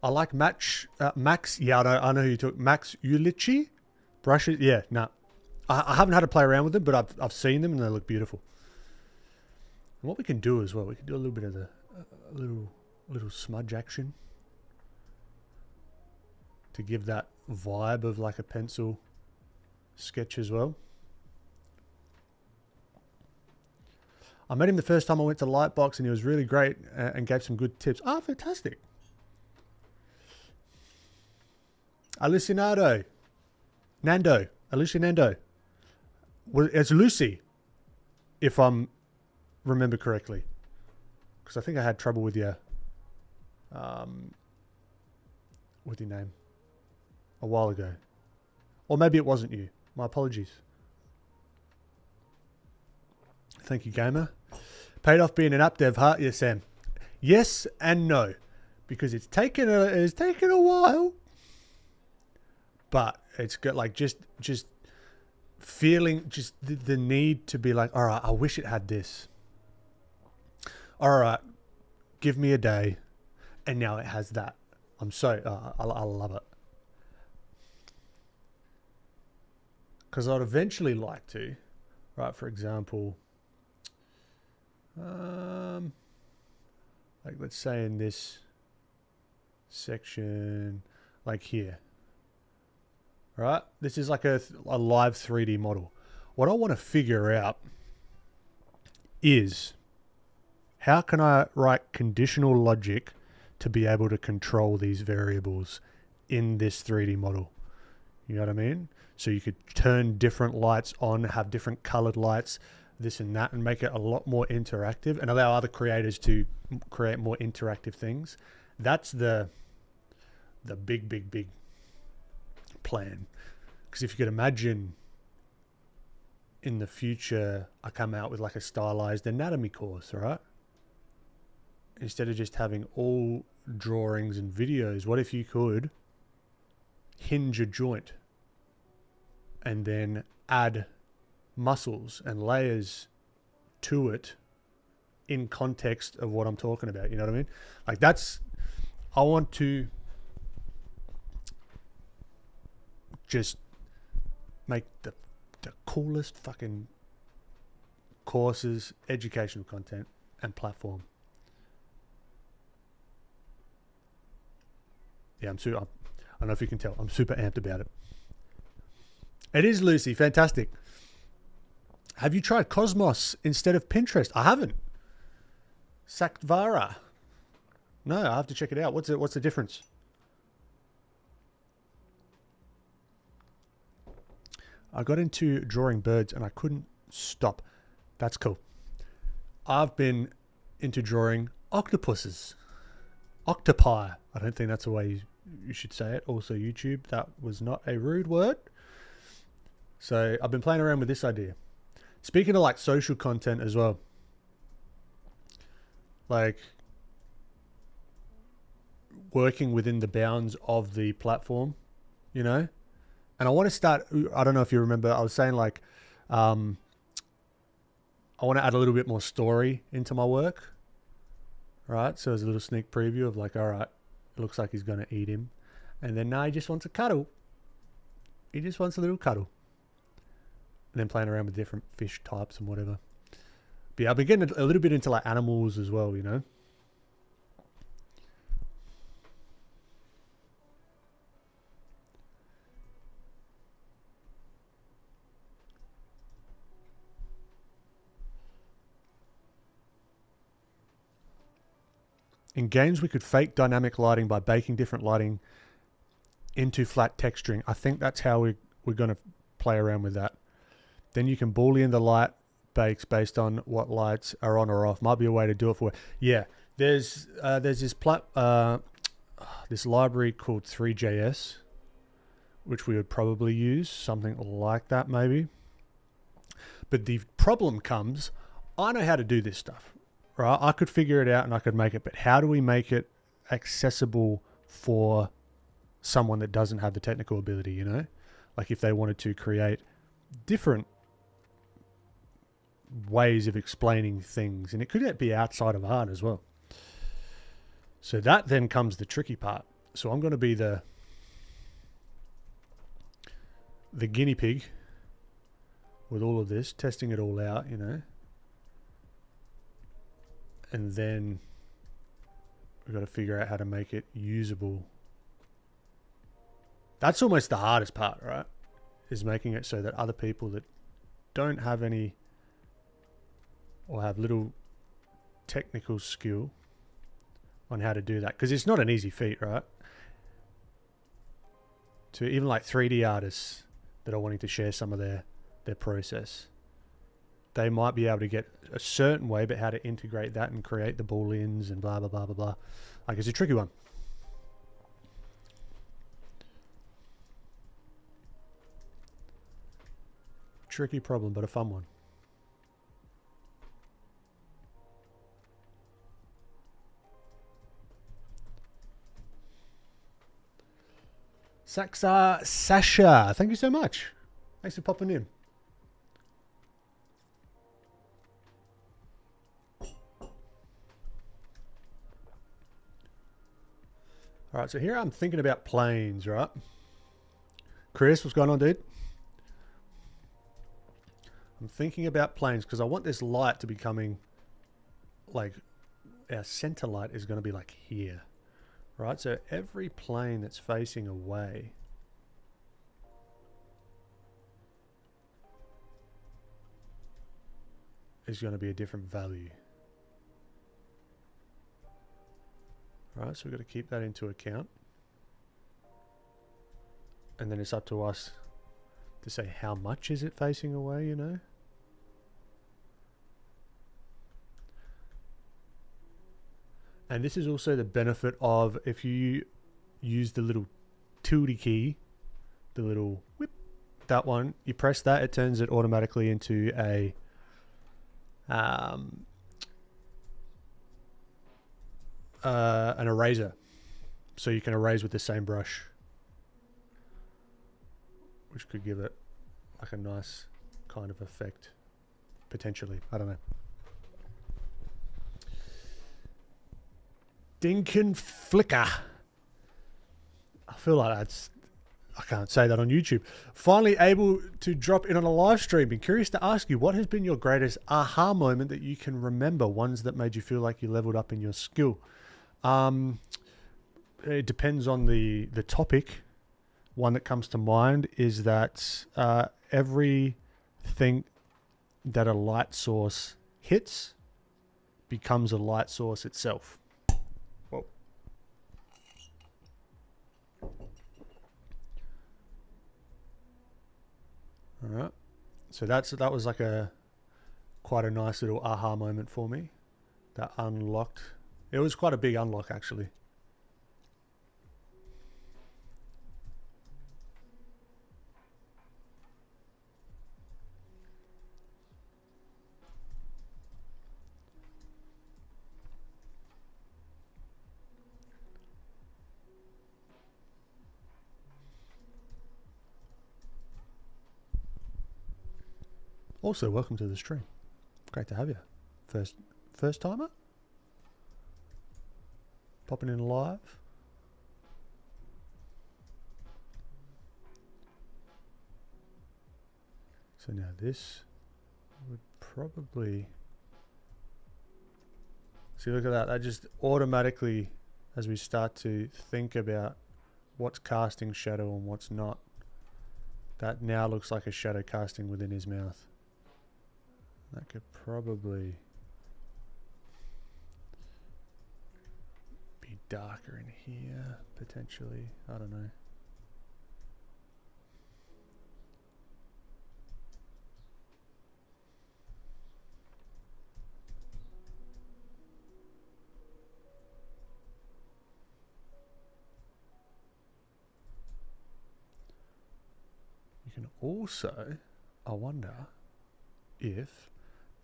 I like Max. Yeah, I know who you took. Max Ulici brushes. Yeah, no, I haven't had to play around with them, but I've seen them and they look beautiful. And what we can do as well, we can do a little bit of the little smudge action to give that vibe of like a pencil sketch as well. I met him the first time I went to Lightbox, and he was really great and gave some good tips. Ah, fantastic. Alicia Nando. Well, it's Lucy, if I'm remember correctly, because I think I had trouble with your name a while ago, or maybe it wasn't you. My apologies. Thank you, gamer. Paid off being an app dev, huh? Yes, Sam. Yes and no, because it's taken a while, but it's got like just feeling just the need to be like, all right, I wish it had this. All right, give me a day, and now it has that. I'm so I love it, because I'd eventually like to right? For example, like let's say in this section, like here, right? This is like a live 3D model. What I want to figure out is how can I write conditional logic to be able to control these variables in this 3D model? You know what I mean? So you could turn different lights on, have different colored lights, this and that, and make it a lot more interactive and allow other creators to create more interactive things. That's the big plan. Because if you could imagine in the future, I come out with like a stylized anatomy course, right? Instead of just having all drawings and videos, what if you could hinge a joint and then add muscles and layers to it in context of what I'm talking about? You know what I mean? Like I want to just make the coolest fucking courses, educational content, and platform. Yeah, I don't know if you can tell, I'm super amped about it. It is, Lucy, fantastic. Have you tried Cosmos instead of Pinterest? I haven't. Saktvara. No, I have to check it out. What's the difference? I got into drawing birds and I couldn't stop. That's cool. I've been into drawing octopuses. Octopi. I don't think that's the way you should say it. Also YouTube, that was not a rude word. So I've been playing around with this idea. Speaking of like social content as well. Like working within the bounds of the platform, you know? And I want to start, I don't know if you remember, I was saying like, I want to add a little bit more story into my work, right? So there's a little sneak preview of like, all right, it looks like he's going to eat him. And then now he just wants a cuddle. He just wants a little cuddle. And then playing around with different fish types and whatever. But yeah, I've been getting a little bit into like animals as well, you know? In games, we could fake dynamic lighting by baking different lighting into flat texturing. I think that's how we're going to play around with that. Then you can Boolean the light bakes based on what lights are on or off. Might be a way to do it for. Yeah, there's this this library called 3JS, which we would probably use something like that maybe. But the problem comes, I know how to do this stuff. Right, I could figure it out and I could make it, but how do we make it accessible for someone that doesn't have the technical ability, you know? Like if they wanted to create different ways of explaining things, and it could be outside of art as well. So that then comes the tricky part. So I'm going to be the guinea pig with all of this, testing it all out, you know? And then we've got to figure out how to make it usable. That's almost the hardest part, right? Is making it so that other people that don't have any or have little technical skill on how to do that. Because it's not an easy feat, right? To even like 3D artists that are wanting to share some of their process. They might be able to get a certain way, but how to integrate that and create the booleans and blah, blah, blah, blah, blah. Like, it's a tricky one. Tricky problem, but a fun one. Sasha, thank you so much. Thanks for popping in. All right, so here I'm thinking about planes, right? Chris, what's going on, dude? I'm I'm thinking about planes because I want this light to be coming, like, our center light is going to be like here, right? So every plane that's facing away is going to be a different value. Right, so we've got to keep that into account. And then it's up to us to say how much is it facing away, you know? And this is also the benefit of if you use the little tilde key, the little whip, that one, you press that, it turns it automatically into a an eraser. So you can erase with the same brush, which could give it like a nice kind of effect, potentially. I don't know. Dinkin Flicker. I feel like I can't say that on YouTube. Finally able to drop in on a live stream. Been curious to ask you, what has been your greatest aha moment that you can remember? Ones that made you feel like you leveled up in your skill. It depends on the topic. One that comes to mind is that everything that a light source hits becomes a light source itself. Whoa. All right. So that was like quite a nice little aha moment for me. That unlocked. It was quite a big unlock actually. Also, welcome to the stream. Great to have you. First timer? Popping in live. So now this would probably... See, look at that. That just automatically, as we start to think about what's casting shadow and what's not, that now looks like a shadow casting within his mouth. That could probably be darker in here, potentially. I don't know. You can also, I wonder if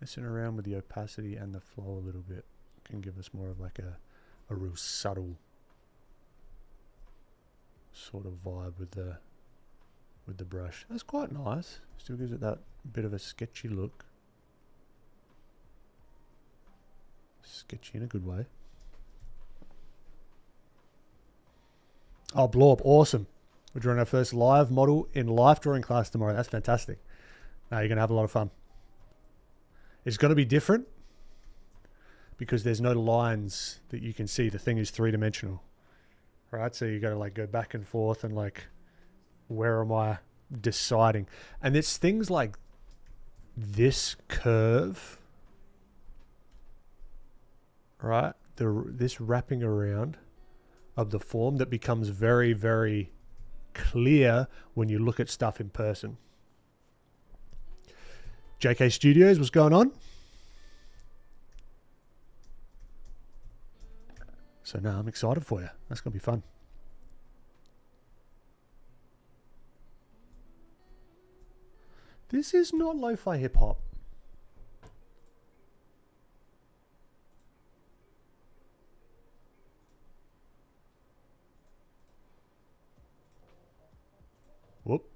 messing around with the opacity and the flow a little bit can give us more of like a real subtle sort of vibe with the brush. That's quite nice. Still gives it that bit of a sketchy look. Sketchy in a good way. Oh, blow up, awesome. We're drawing our first live model in life drawing class tomorrow. That's fantastic. Now you're going to have a lot of fun. It's going to be different because there's no lines that you can see. The thing is three-dimensional, right? So you got to like go back and forth and like, where am I deciding? And it's things like this curve, right? This wrapping around of the form that becomes very, very clear when you look at stuff in person. JK Studios, what's going on? So now I'm excited for you. That's going to be fun. This is not lo-fi hip-hop. Whoop.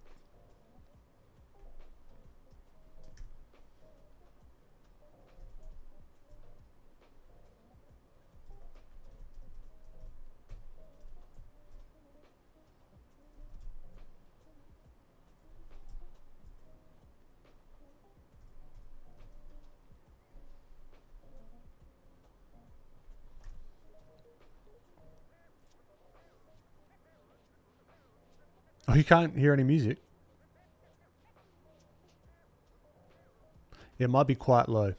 Oh, you can't hear any music? It might be quite low.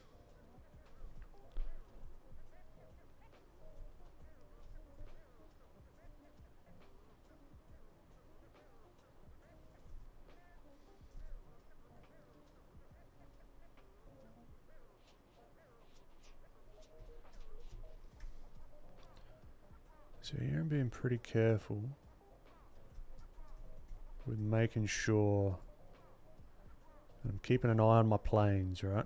So here I'm being pretty careful with making sure I'm keeping an eye on my planes, right?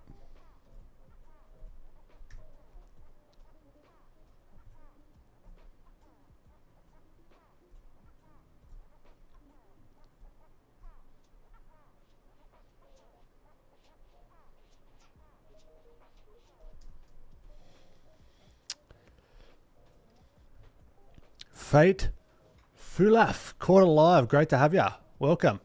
Fate Fulaf, caught alive. Great to have ya. Welcome.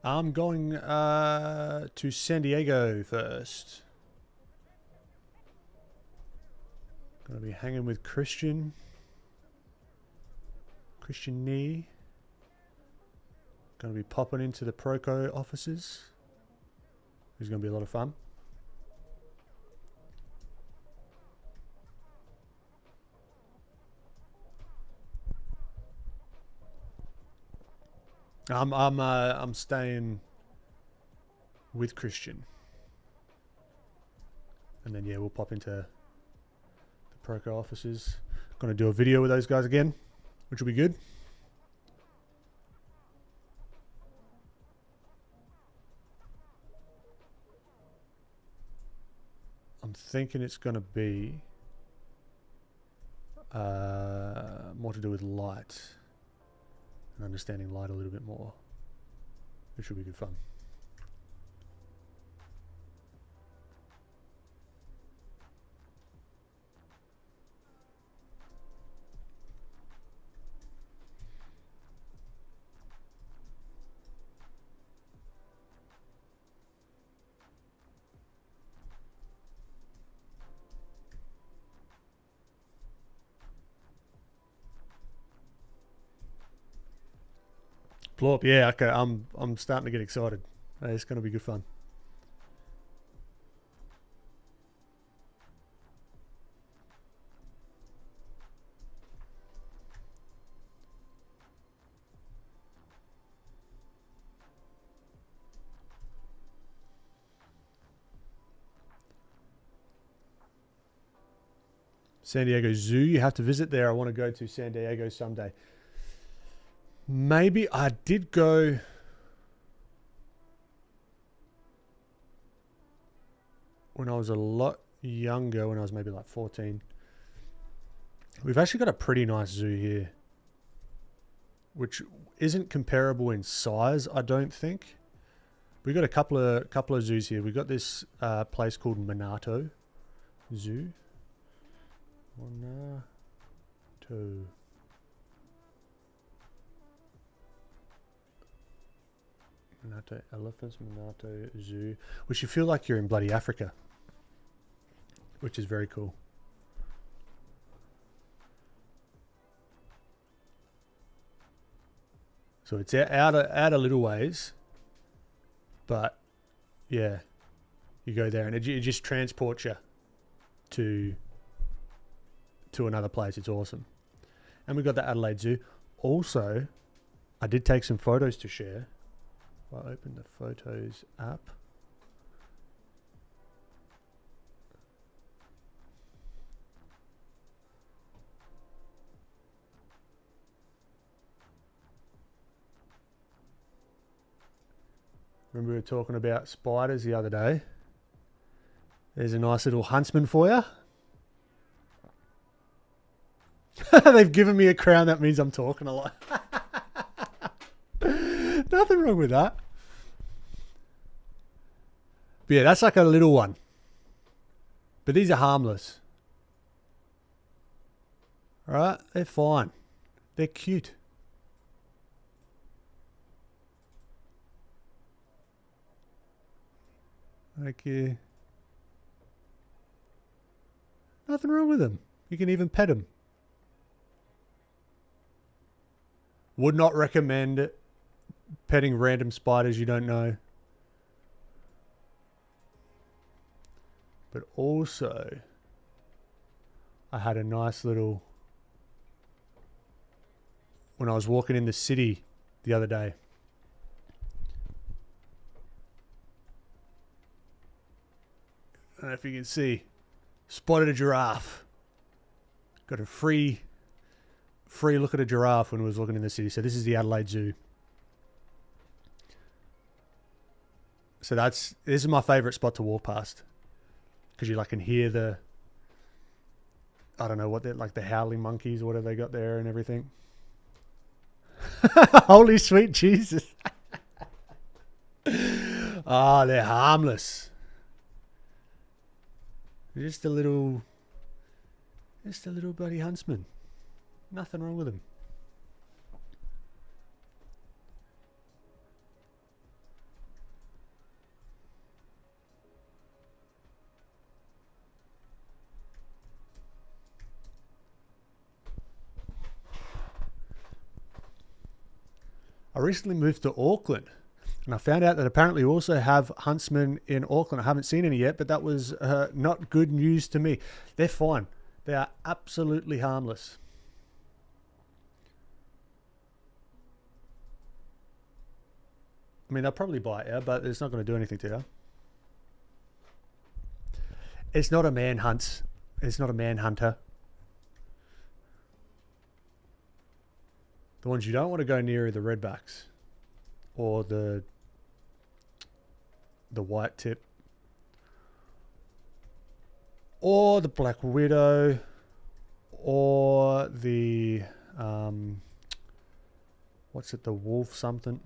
I'm going to San Diego first. Gonna be hanging with Christian Nee. Gonna be popping into the Proco offices. It's gonna be a lot of fun. I'm staying with Christian, and then yeah, we'll pop into the Proco offices. Gonna do a video with those guys again, which will be good. I'm thinking it's gonna be more to do with light and understanding light a little bit more, which should be good fun. Plop, yeah, okay. I'm starting to get excited. It's going to be good fun. San Diego Zoo, you have to visit there. I want to go to San Diego someday. Maybe I did go. When I was a lot younger, when I was maybe like 14. We've actually got a pretty nice zoo here, which isn't comparable in size, I don't think. We've got a couple of zoos here. We've got this place called Minato Zoo. Minato. Minato elephants, Minato Zoo, which you feel like you're in bloody Africa, which is very cool. So it's out a little ways, but yeah, you go there and it just transports you to another place. It's awesome. And we've got the Adelaide Zoo. Also, I did take some photos to share. If I open the Photos app. Remember we were talking about spiders the other day. There's a nice little huntsman for you. They've given me a crown. That means I'm talking a lot. Nothing wrong with that. But yeah, that's like a little one. But these are harmless. Alright? They're fine. They're cute. Like, nothing wrong with them. You can even pet them. Would not recommend petting random spiders you don't know. But also, I had a nice little... When I was walking in the city the other day. I don't know if you can see. Spotted a giraffe. Got a free look at a giraffe when I was looking in the city. So this is the Adelaide Zoo. So this is my favourite spot to walk past. Because you like can hear the... I don't know what they're... Like the howling monkeys or whatever they got there and everything. Holy sweet Jesus. Ah, they're harmless. Just a little bloody huntsman. Nothing wrong with him. I recently moved to Auckland, and I found out that apparently we also have huntsmen in Auckland. I haven't seen any yet, but that was not good news to me. They're fine. They are absolutely harmless. I mean, they'll probably bite you, but it's not going to do anything to you. It's not a manhunt. It's not a manhunter. The ones you don't want to go near are the redbacks or the white tip or the black widow or the what's it, the wolf something,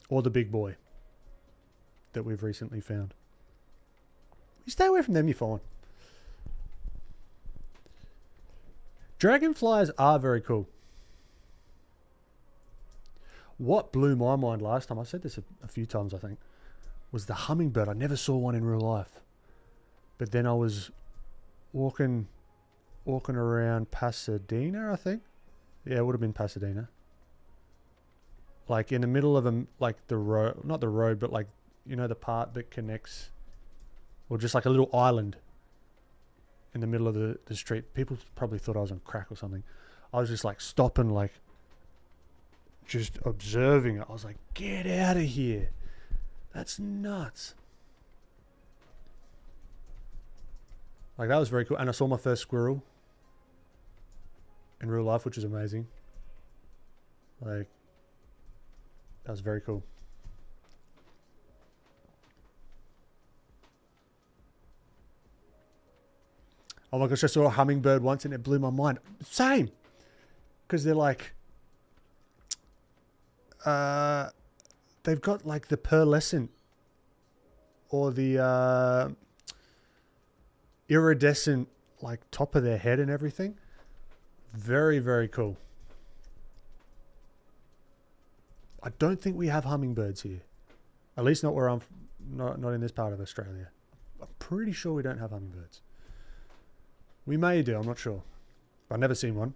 or the big boy that we've recently found. You stay away from them, you're fine. Dragonflies are very cool. What blew my mind last time, I said this a few times I think, was the hummingbird. I never saw one in real life. But then I was walking around Pasadena, I think. Yeah, it would have been Pasadena. Like in the middle of like the road, not the road, but like, you know, the part that connects, or just like a little island in the middle of the street. People probably thought I was on crack or something. I was just like stopping, like just observing it. I was like, get out of here. That's nuts. Like that was very cool. And I saw my first squirrel in real life, which is amazing. Like, that was very cool. Oh my gosh, I saw a hummingbird once and it blew my mind. Same. Because they're like, they've got like the pearlescent or the iridescent like top of their head and everything. Very, very cool. I don't think we have hummingbirds here. At least not where I'm, not in this part of Australia. I'm pretty sure we don't have hummingbirds. We may do, I'm not sure. I've never seen one.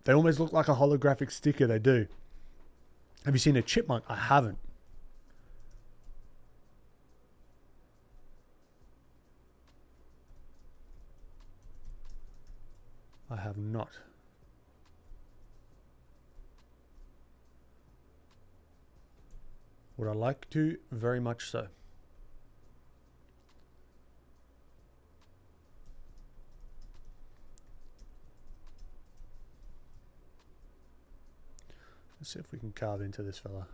They almost look like a holographic sticker, they do. Have you seen a chipmunk? I haven't. I have not. Would I like to? Very much so. Let's see if we can carve into this fella.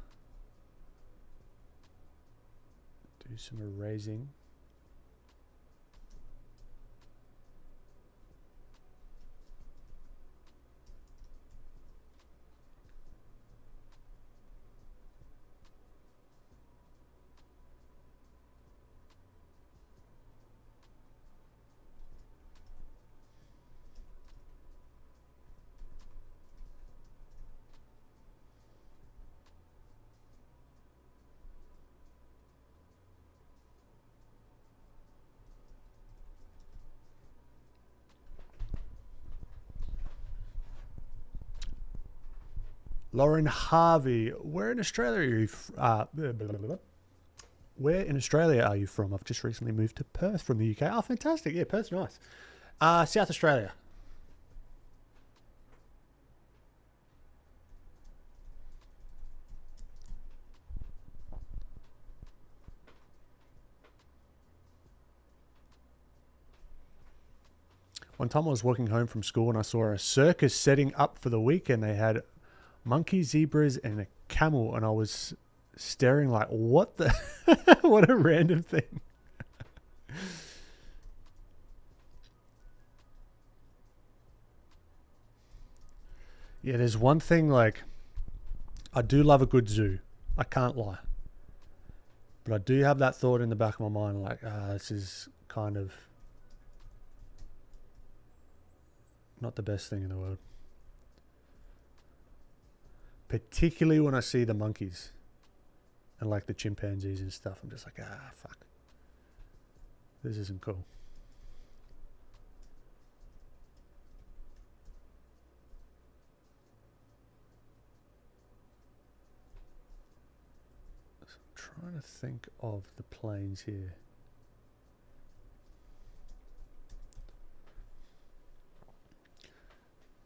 Do some erasing. Lauren Harvey, where in Australia are you? Where in Australia are you from? I've just recently moved to Perth from the UK. Oh, fantastic! Yeah, Perth's nice. South Australia. One time I was walking home from school and I saw a circus setting up for the weekend. They had monkeys, zebras, and a camel, and I was staring like, what the? What a random thing. Yeah, there's one thing, like, I do love a good zoo. I can't lie. But I do have that thought in the back of my mind, like, this is kind of not the best thing in the world. Particularly when I see the monkeys and like the chimpanzees and stuff. I'm just like, fuck. This isn't cool. So I'm trying to think of the planes here.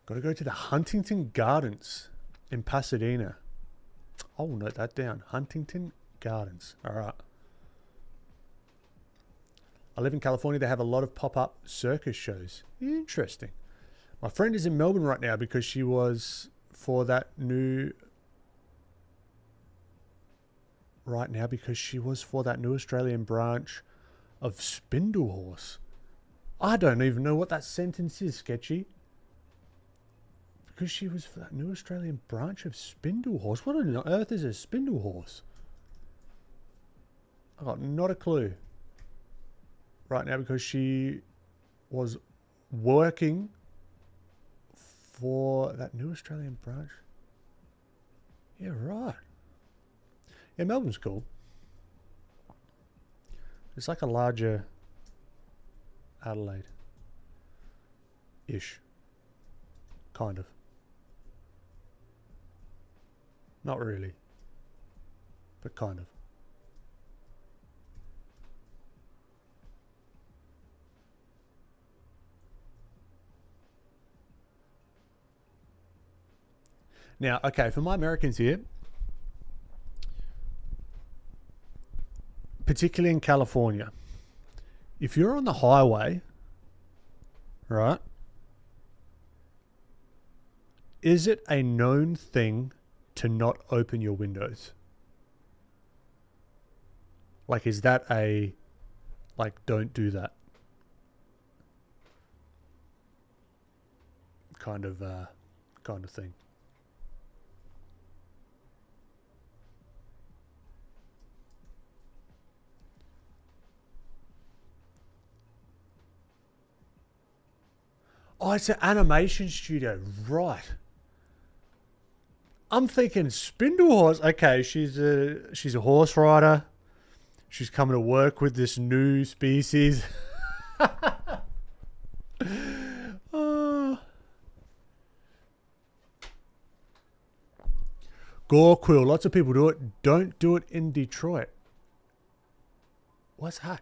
Got to go to the Huntington Gardens in Pasadena. I'll note that down. Huntington Gardens. All right. I live in California. They have a lot of pop-up circus shows. Interesting. My friend is in Melbourne right now because she was for that new... Australian branch of Spindle Horse. I don't even know what that sentence is, Sketchy. Because she was for that new Australian branch of Spindle Horse. What on earth is a Spindle Horse? I got not a clue right now because she was working for that new Australian branch. Yeah, right. Yeah, Melbourne's cool. It's like a larger Adelaide-ish. Kind of. Not really, but kind of. Now, okay, for my Americans here, particularly in California, if you're on the highway, right, is it a known thing to not open your windows? Like, is that a, like, don't do that kind of thing? Oh, it's an animation studio, right? I'm thinking Spindle Horse. Okay, she's a horse rider. She's coming to work with this new species. Gore quill. Lots of people do it. Don't do it in Detroit. What's that?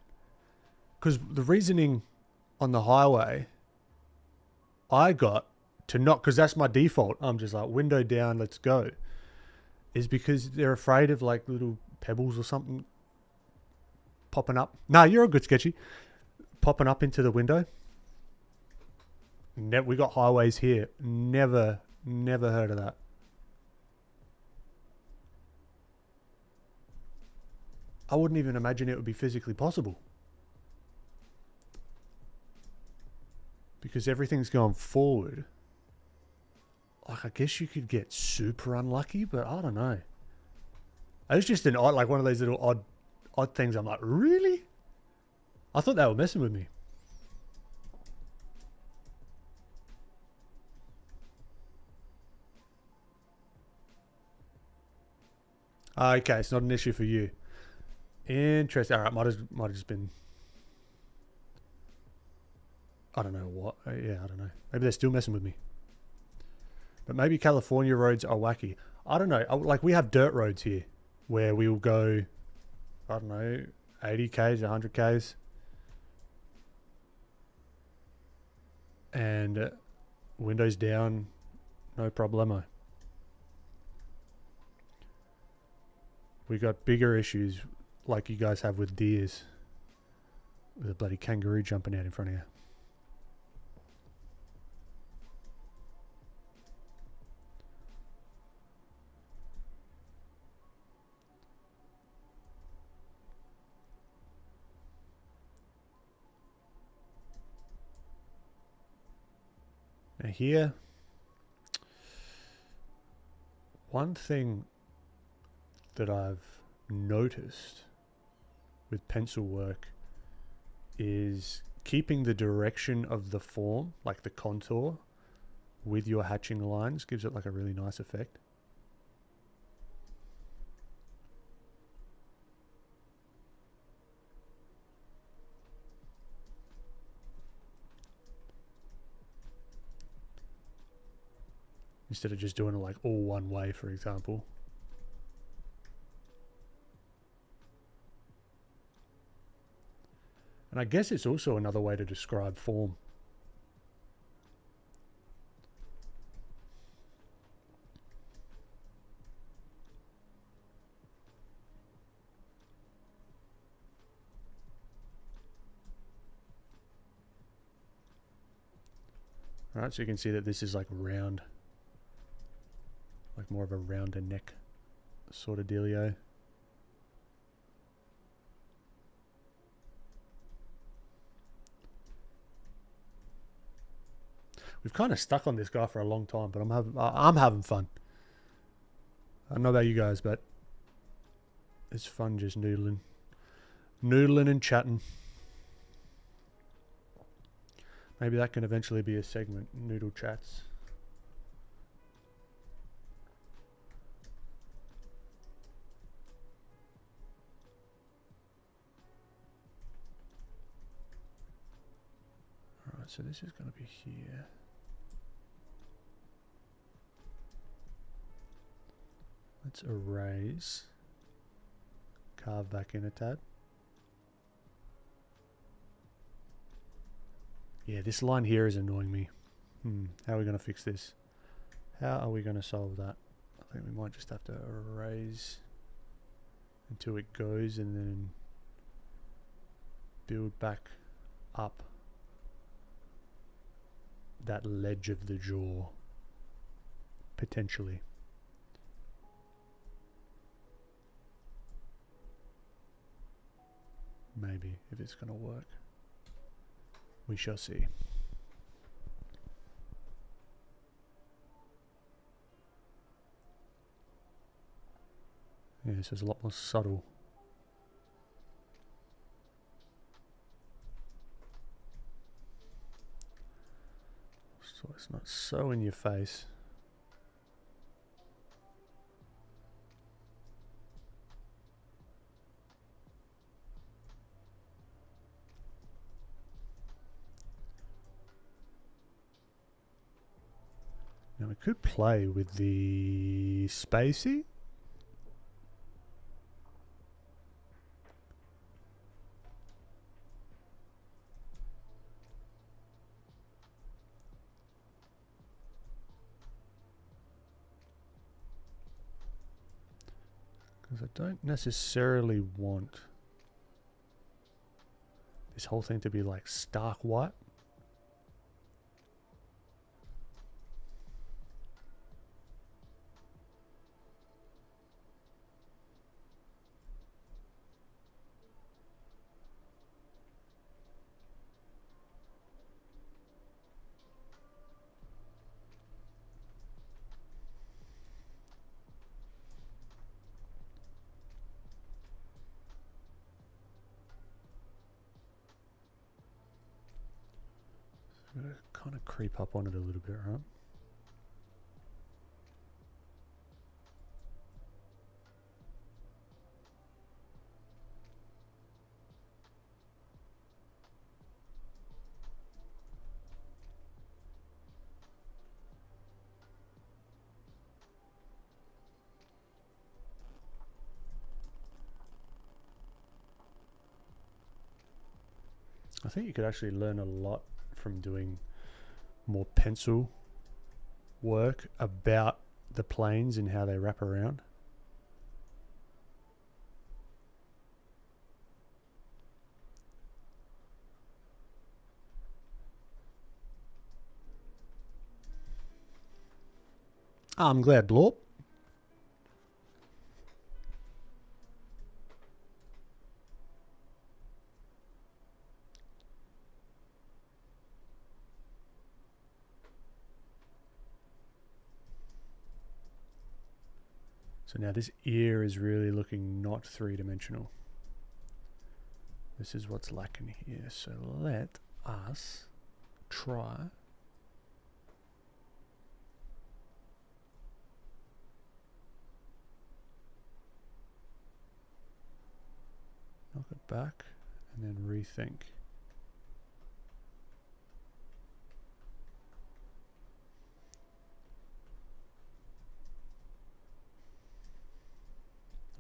Because the reasoning on the highway I got to not, because that's my default, I'm just like, window down, let's go, is because they're afraid of like little pebbles or something popping up. Nah, you're a good Sketchy. Popping up into the window. We got highways here. Never heard of that. I wouldn't even imagine it would be physically possible. Because everything's going forward. Like, I guess you could get super unlucky, but I don't know. It's just an odd, like one of those little odd things. I'm like, really? I thought they were messing with me. Okay, it's not an issue for you. Interesting. All right, might have just been. I don't know what. Yeah, I don't know. Maybe they're still messing with me. But maybe California roads are wacky. I don't know. Like, we have dirt roads here where we will go, I don't know, 80 Ks, 100 Ks. And windows down, no problemo. We got bigger issues like you guys have with deers. With a bloody kangaroo jumping out in front of you. Now here, one thing that I've noticed with pencil work is keeping the direction of the form, like the contour, with your hatching lines gives it like a really nice effect. Instead of just doing it like all one way, for example. And I guess it's also another way to describe form. All right, so you can see that this is like round. Like more of a rounder neck sort of dealio. We've kind of stuck on this guy for a long time, but I'm having fun. I don't know about you guys, but it's fun just noodling and chatting. Maybe that can eventually be a segment, noodle chats. Alright, so this is going to be here. Let's erase. Carve back in a tad. Yeah, this line here is annoying me. How are we going to fix this? How are we going to solve that? I think we might just have to erase until it goes and then build back up that ledge of the jaw, potentially. Maybe, if it's going to work. We shall see. Yeah, this is a lot more subtle. So it's not so in your face. Now we could play with the spacey. Because I don't necessarily want this whole thing to be like stark white. gotta kind of creep up on it a little bit, right? I think you could actually learn a lot from doing more pencil work about the planes and how they wrap around. I'm glad, Blorp. So now this ear is really looking not three-dimensional. This is what's lacking here. So let us try. Knock it back and then rethink.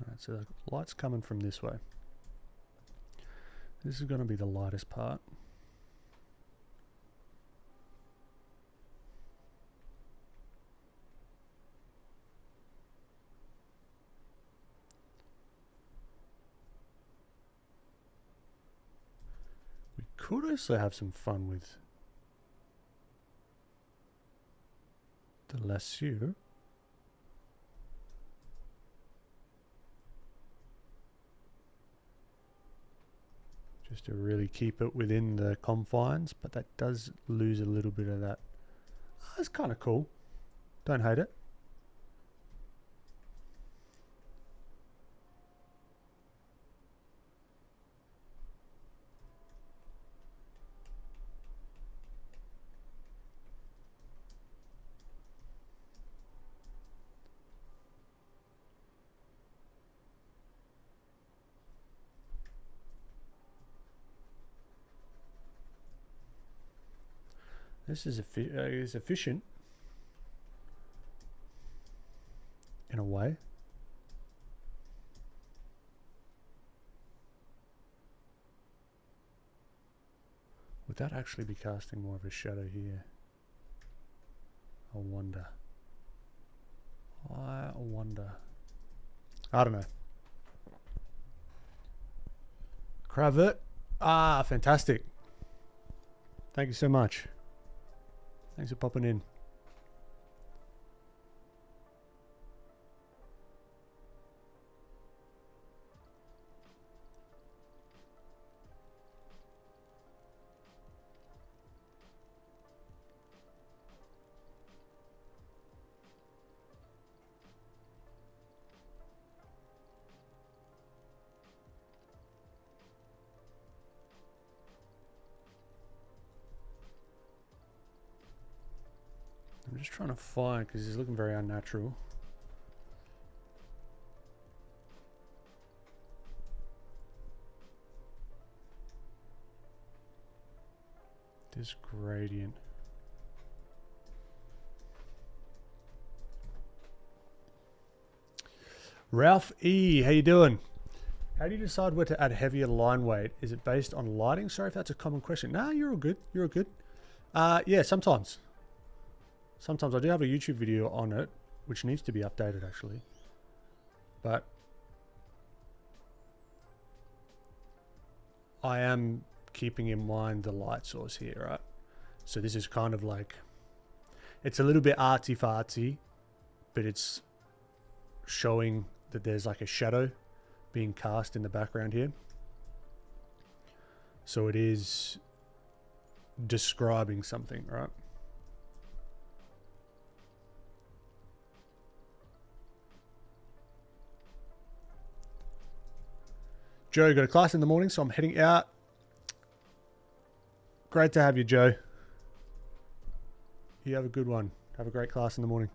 Alright, so the light's coming from this way. This is going to be the lightest part. We could also have some fun with the lasso. Just to really keep it within the confines, but that does lose a little bit of that. Oh, that's kind of cool. Don't hate it. This is efficient in a way. Would that actually be casting more of a shadow here? I wonder. I wonder. I don't know. Cravat. Ah, fantastic. Thank you so much. Thanks for popping in. I'm just trying to find, because he's looking very unnatural. This gradient. Ralph E, how you doing? How do you decide where to add heavier line weight? Is it based on lighting? Sorry if that's a common question. Nah, you're all good. You're all good. Yeah, sometimes. Sometimes I do have a YouTube video on it, which needs to be updated actually. But I am keeping in mind the light source here, right? So this is kind of like, it's a little bit artsy-fartsy, but it's showing that there's like a shadow being cast in the background here. So it is describing something, right? Joe, got a class in the morning, so I'm heading out. Great to have you, Joe. You have a good one. Have a great class in the morning.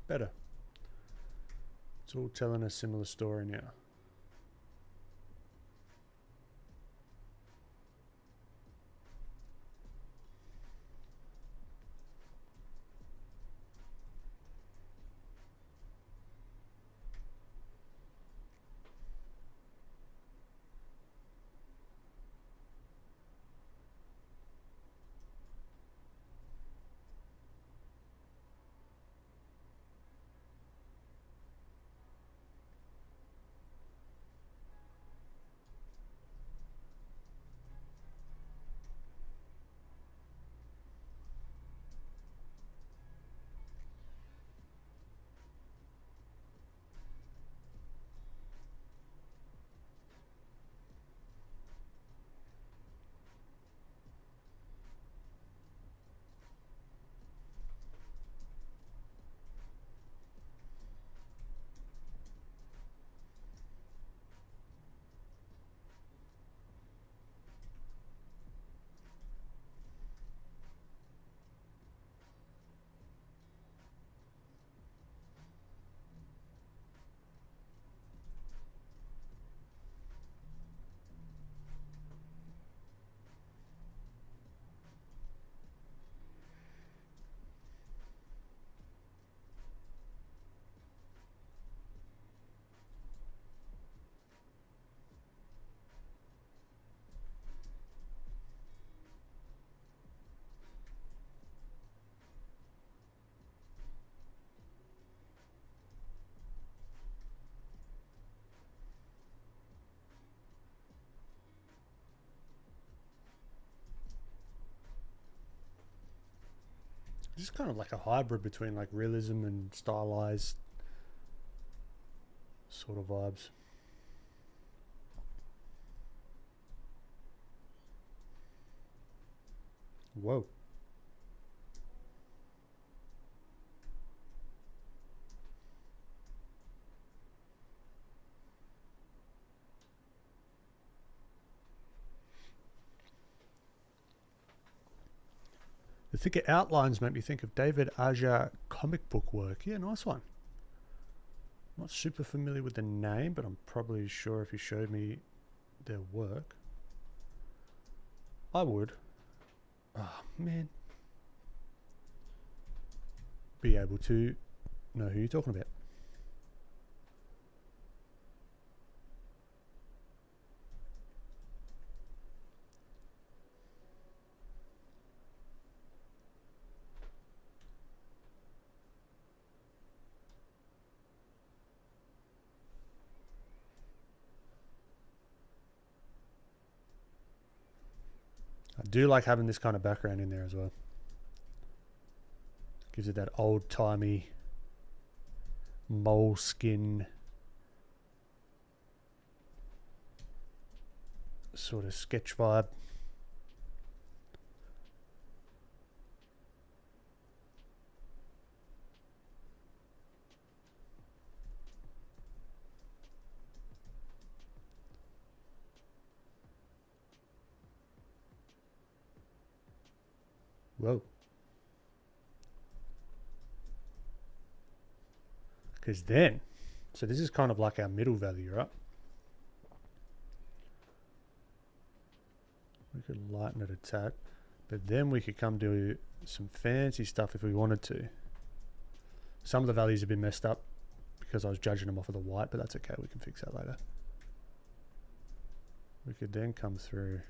Better. It's all telling a similar story now. This is kind of like a hybrid between like realism and stylized sort of vibes. Whoa. The thicker outlines make me think of David Aja comic book work. Yeah, nice one. Not super familiar with the name, but I'm probably sure if you showed me their work, I would. Oh, man. Be able to know who you're talking about. I do like having this kind of background in there as well. Gives it that old-timey moleskin sort of sketch vibe. Whoa. Because then, so this is kind of like our middle value, right? We could lighten it a tad, but then we could come do some fancy stuff if we wanted to. Some of the values have been messed up because I was judging them off of the white, but that's okay. We can fix that later. We could then come through.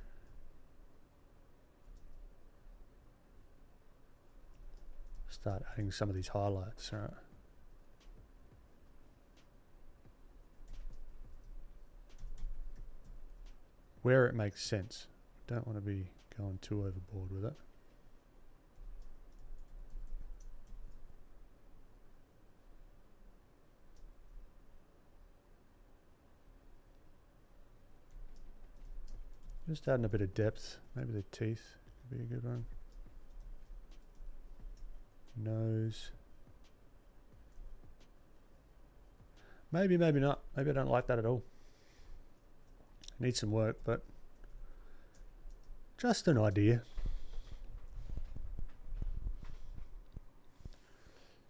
Start adding some of these highlights, all right? Where it makes sense. Don't want to be going too overboard with it. Just adding a bit of depth. Maybe the teeth could be a good one. Nose. Maybe, maybe not. Maybe I don't like that at all. Need some work, but just an idea.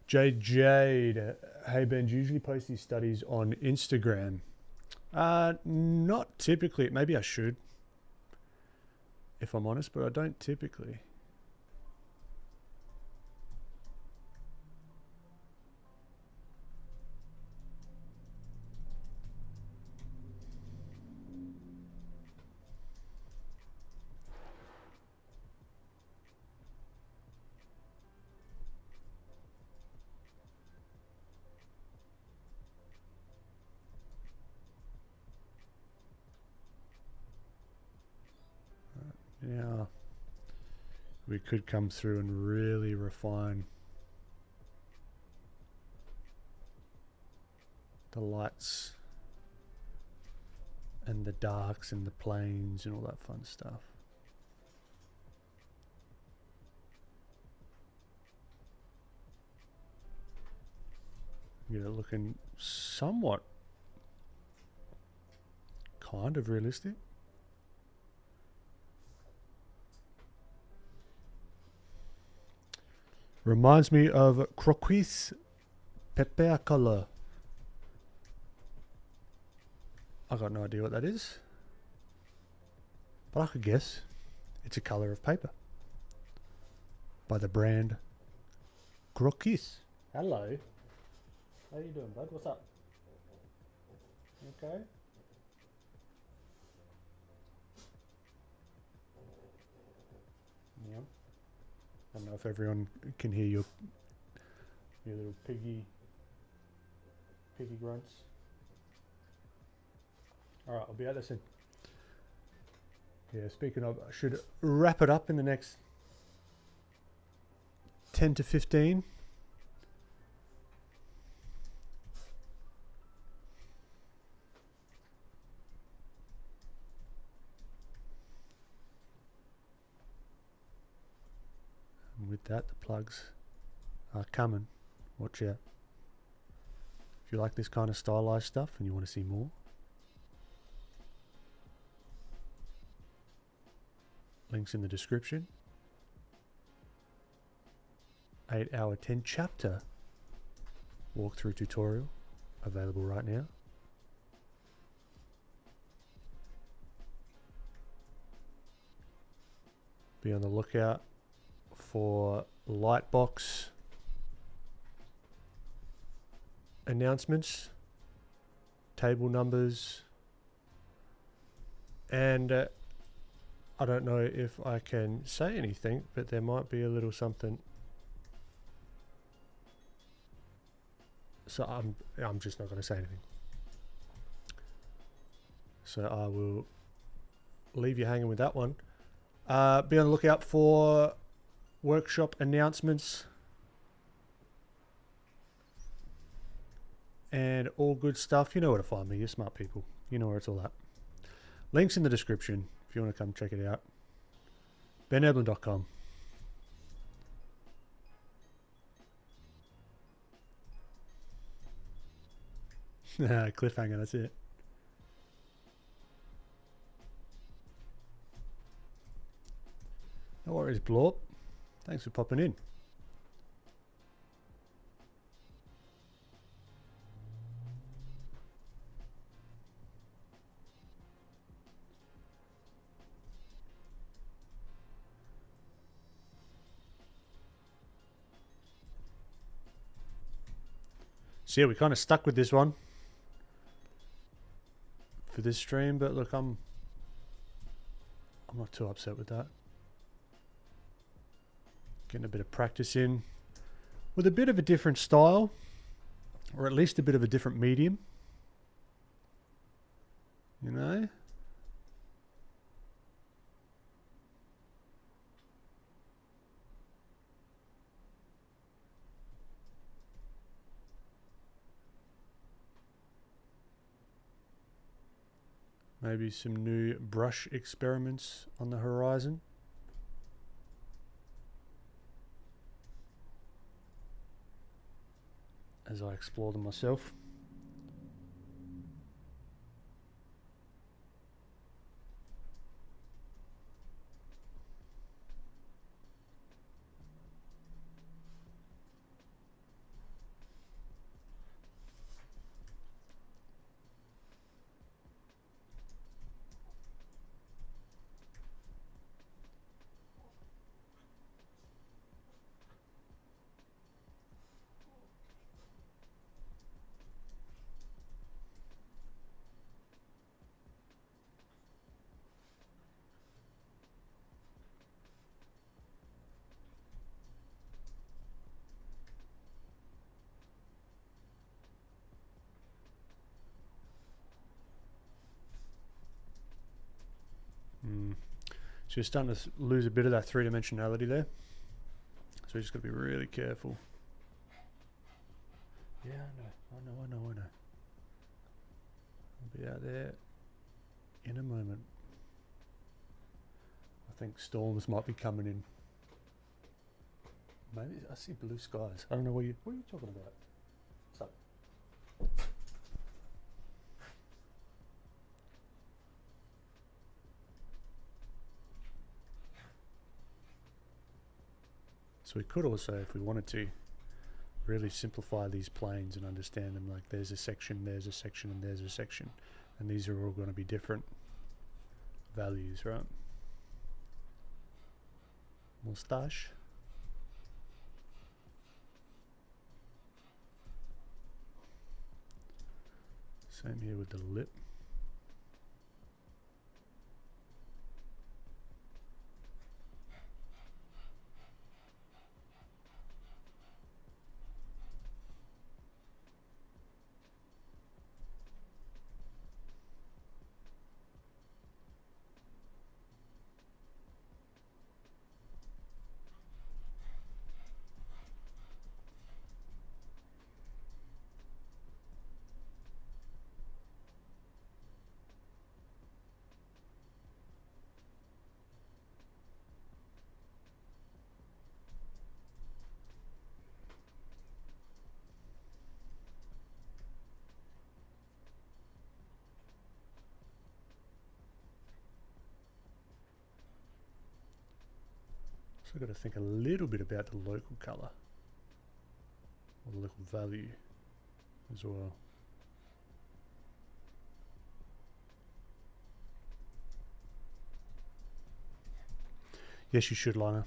Jade. Hey Ben, do you usually post these studies on Instagram? Not typically. Maybe I should, if I'm honest, but I don't typically. Yeah, we could come through and really refine the lights and the darks and the planes and all that fun stuff. Get it looking somewhat kind of realistic. Reminds me of croquis pepper color. I got no idea what that is, but I could guess it's a color of paper by the brand Croquis. Hello. How you doing, bud? What's up? Okay. Yeah. I don't know if everyone can hear your little piggy grunts. Alright, I'll be out there soon. Yeah, speaking of, I should wrap it up in the next 10 to 15. And with that, the plugs are coming. Watch out. If you like this kind of stylized stuff and you want to see more, links in the description. 8-hour 10 chapter walkthrough tutorial available right now. Be on the lookout for Lightbox announcements, table numbers, and I don't know if I can say anything, but there might be a little something. So I'm just not going to say anything. So I will leave you hanging with that one. Be on the lookout for workshop announcements and all good stuff. You know where to find me. You're smart people. You know where it's all at. Links in the description if you want to come check it out. beneblin.com. Cliffhanger, that's it. No worries, Blorp. Thanks for popping in. So yeah, we kind of stuck with this one for this stream, but look, I'm not too upset with that. Getting a bit of practice in with a bit of a different style, or at least a bit of a different medium, you know? Maybe some new brush experiments on the horizon. As I explore them myself. So you're starting to lose a bit of that three-dimensionality there. So you just got to be really careful. Yeah, I know. I'll be out there in a moment. I think storms might be coming in. Maybe I see blue skies. I don't know what are you talking about? What's up? So we could also, if we wanted to, really simplify these planes and understand them. Like there's a section, there's a section, and there's a section. And these are all going to be different values, right? Moustache. Same here with the lip. So I've got to think a little bit about the local color or the local value as well. Yes, you should, Lana.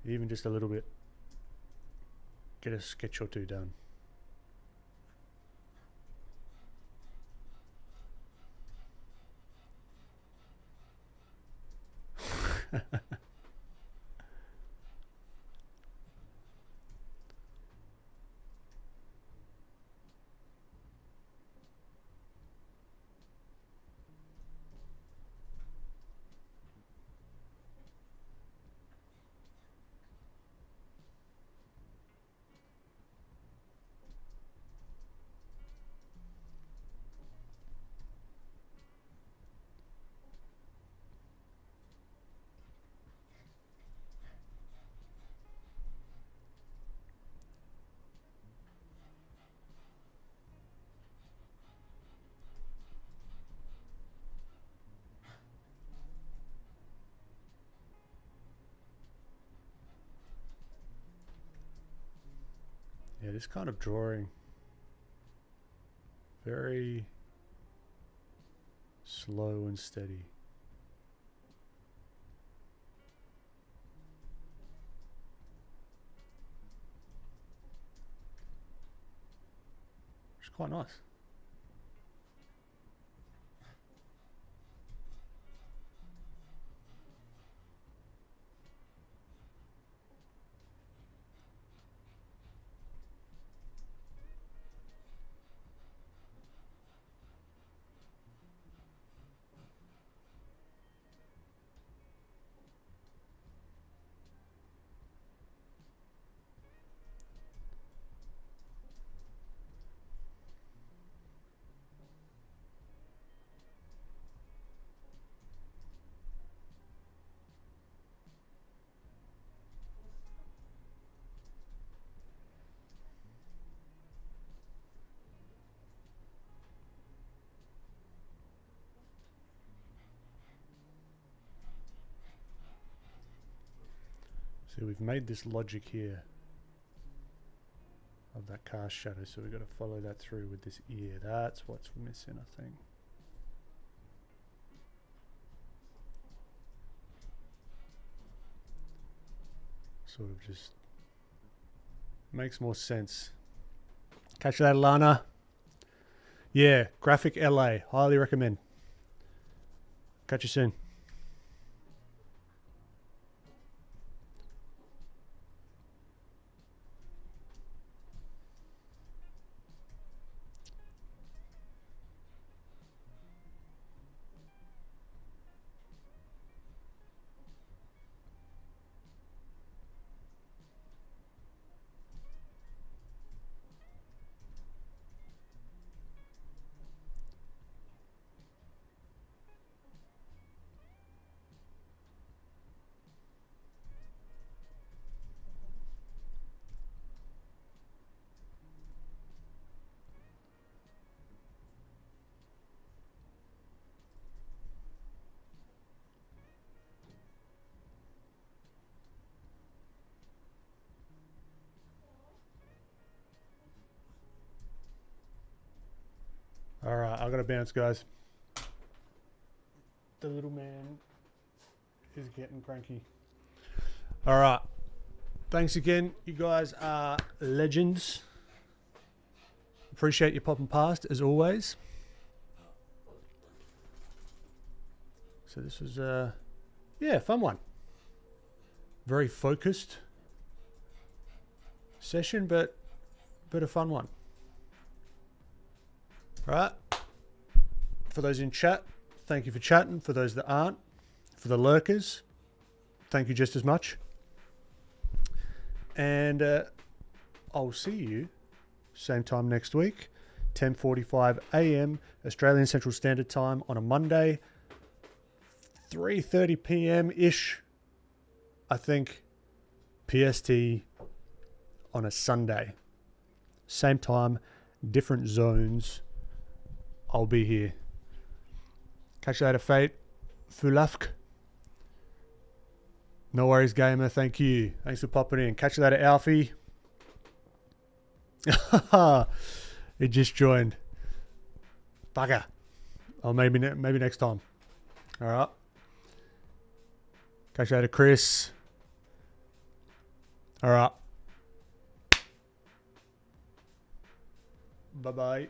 Even just a little bit. Get a sketch or two done. Yeah, this kind of drawing, very slow and steady. It's quite nice. So we've made this logic here of that cast shadow, so we've got to follow that through with this ear. That's what's missing, I think. Sort of just makes more sense. Catch that, Lana. Yeah, Graphic LA. Highly recommend. Catch you soon. All right, I gotta bounce, guys. The little man is getting cranky. All right, thanks again. You guys are legends. Appreciate you popping past as always. So this was yeah, fun one. Very focused session, but a fun one. All right. For those in chat, thank you for chatting. For those that aren't, for the lurkers, thank you just as much. And I'll see you same time next week, 10:45 a.m. Australian Central Standard Time on a Monday, 3:30 p.m.-ish, I think, PST on a Sunday. Same time, different zones. I'll be here. Catch you later, Fate. Fulafk. No worries, gamer. Thank you. Thanks for popping in. Catch you later, Alfie. He just joined. Bugger. Oh, maybe next time. All right. Catch you later, Chris. All right. Bye-bye.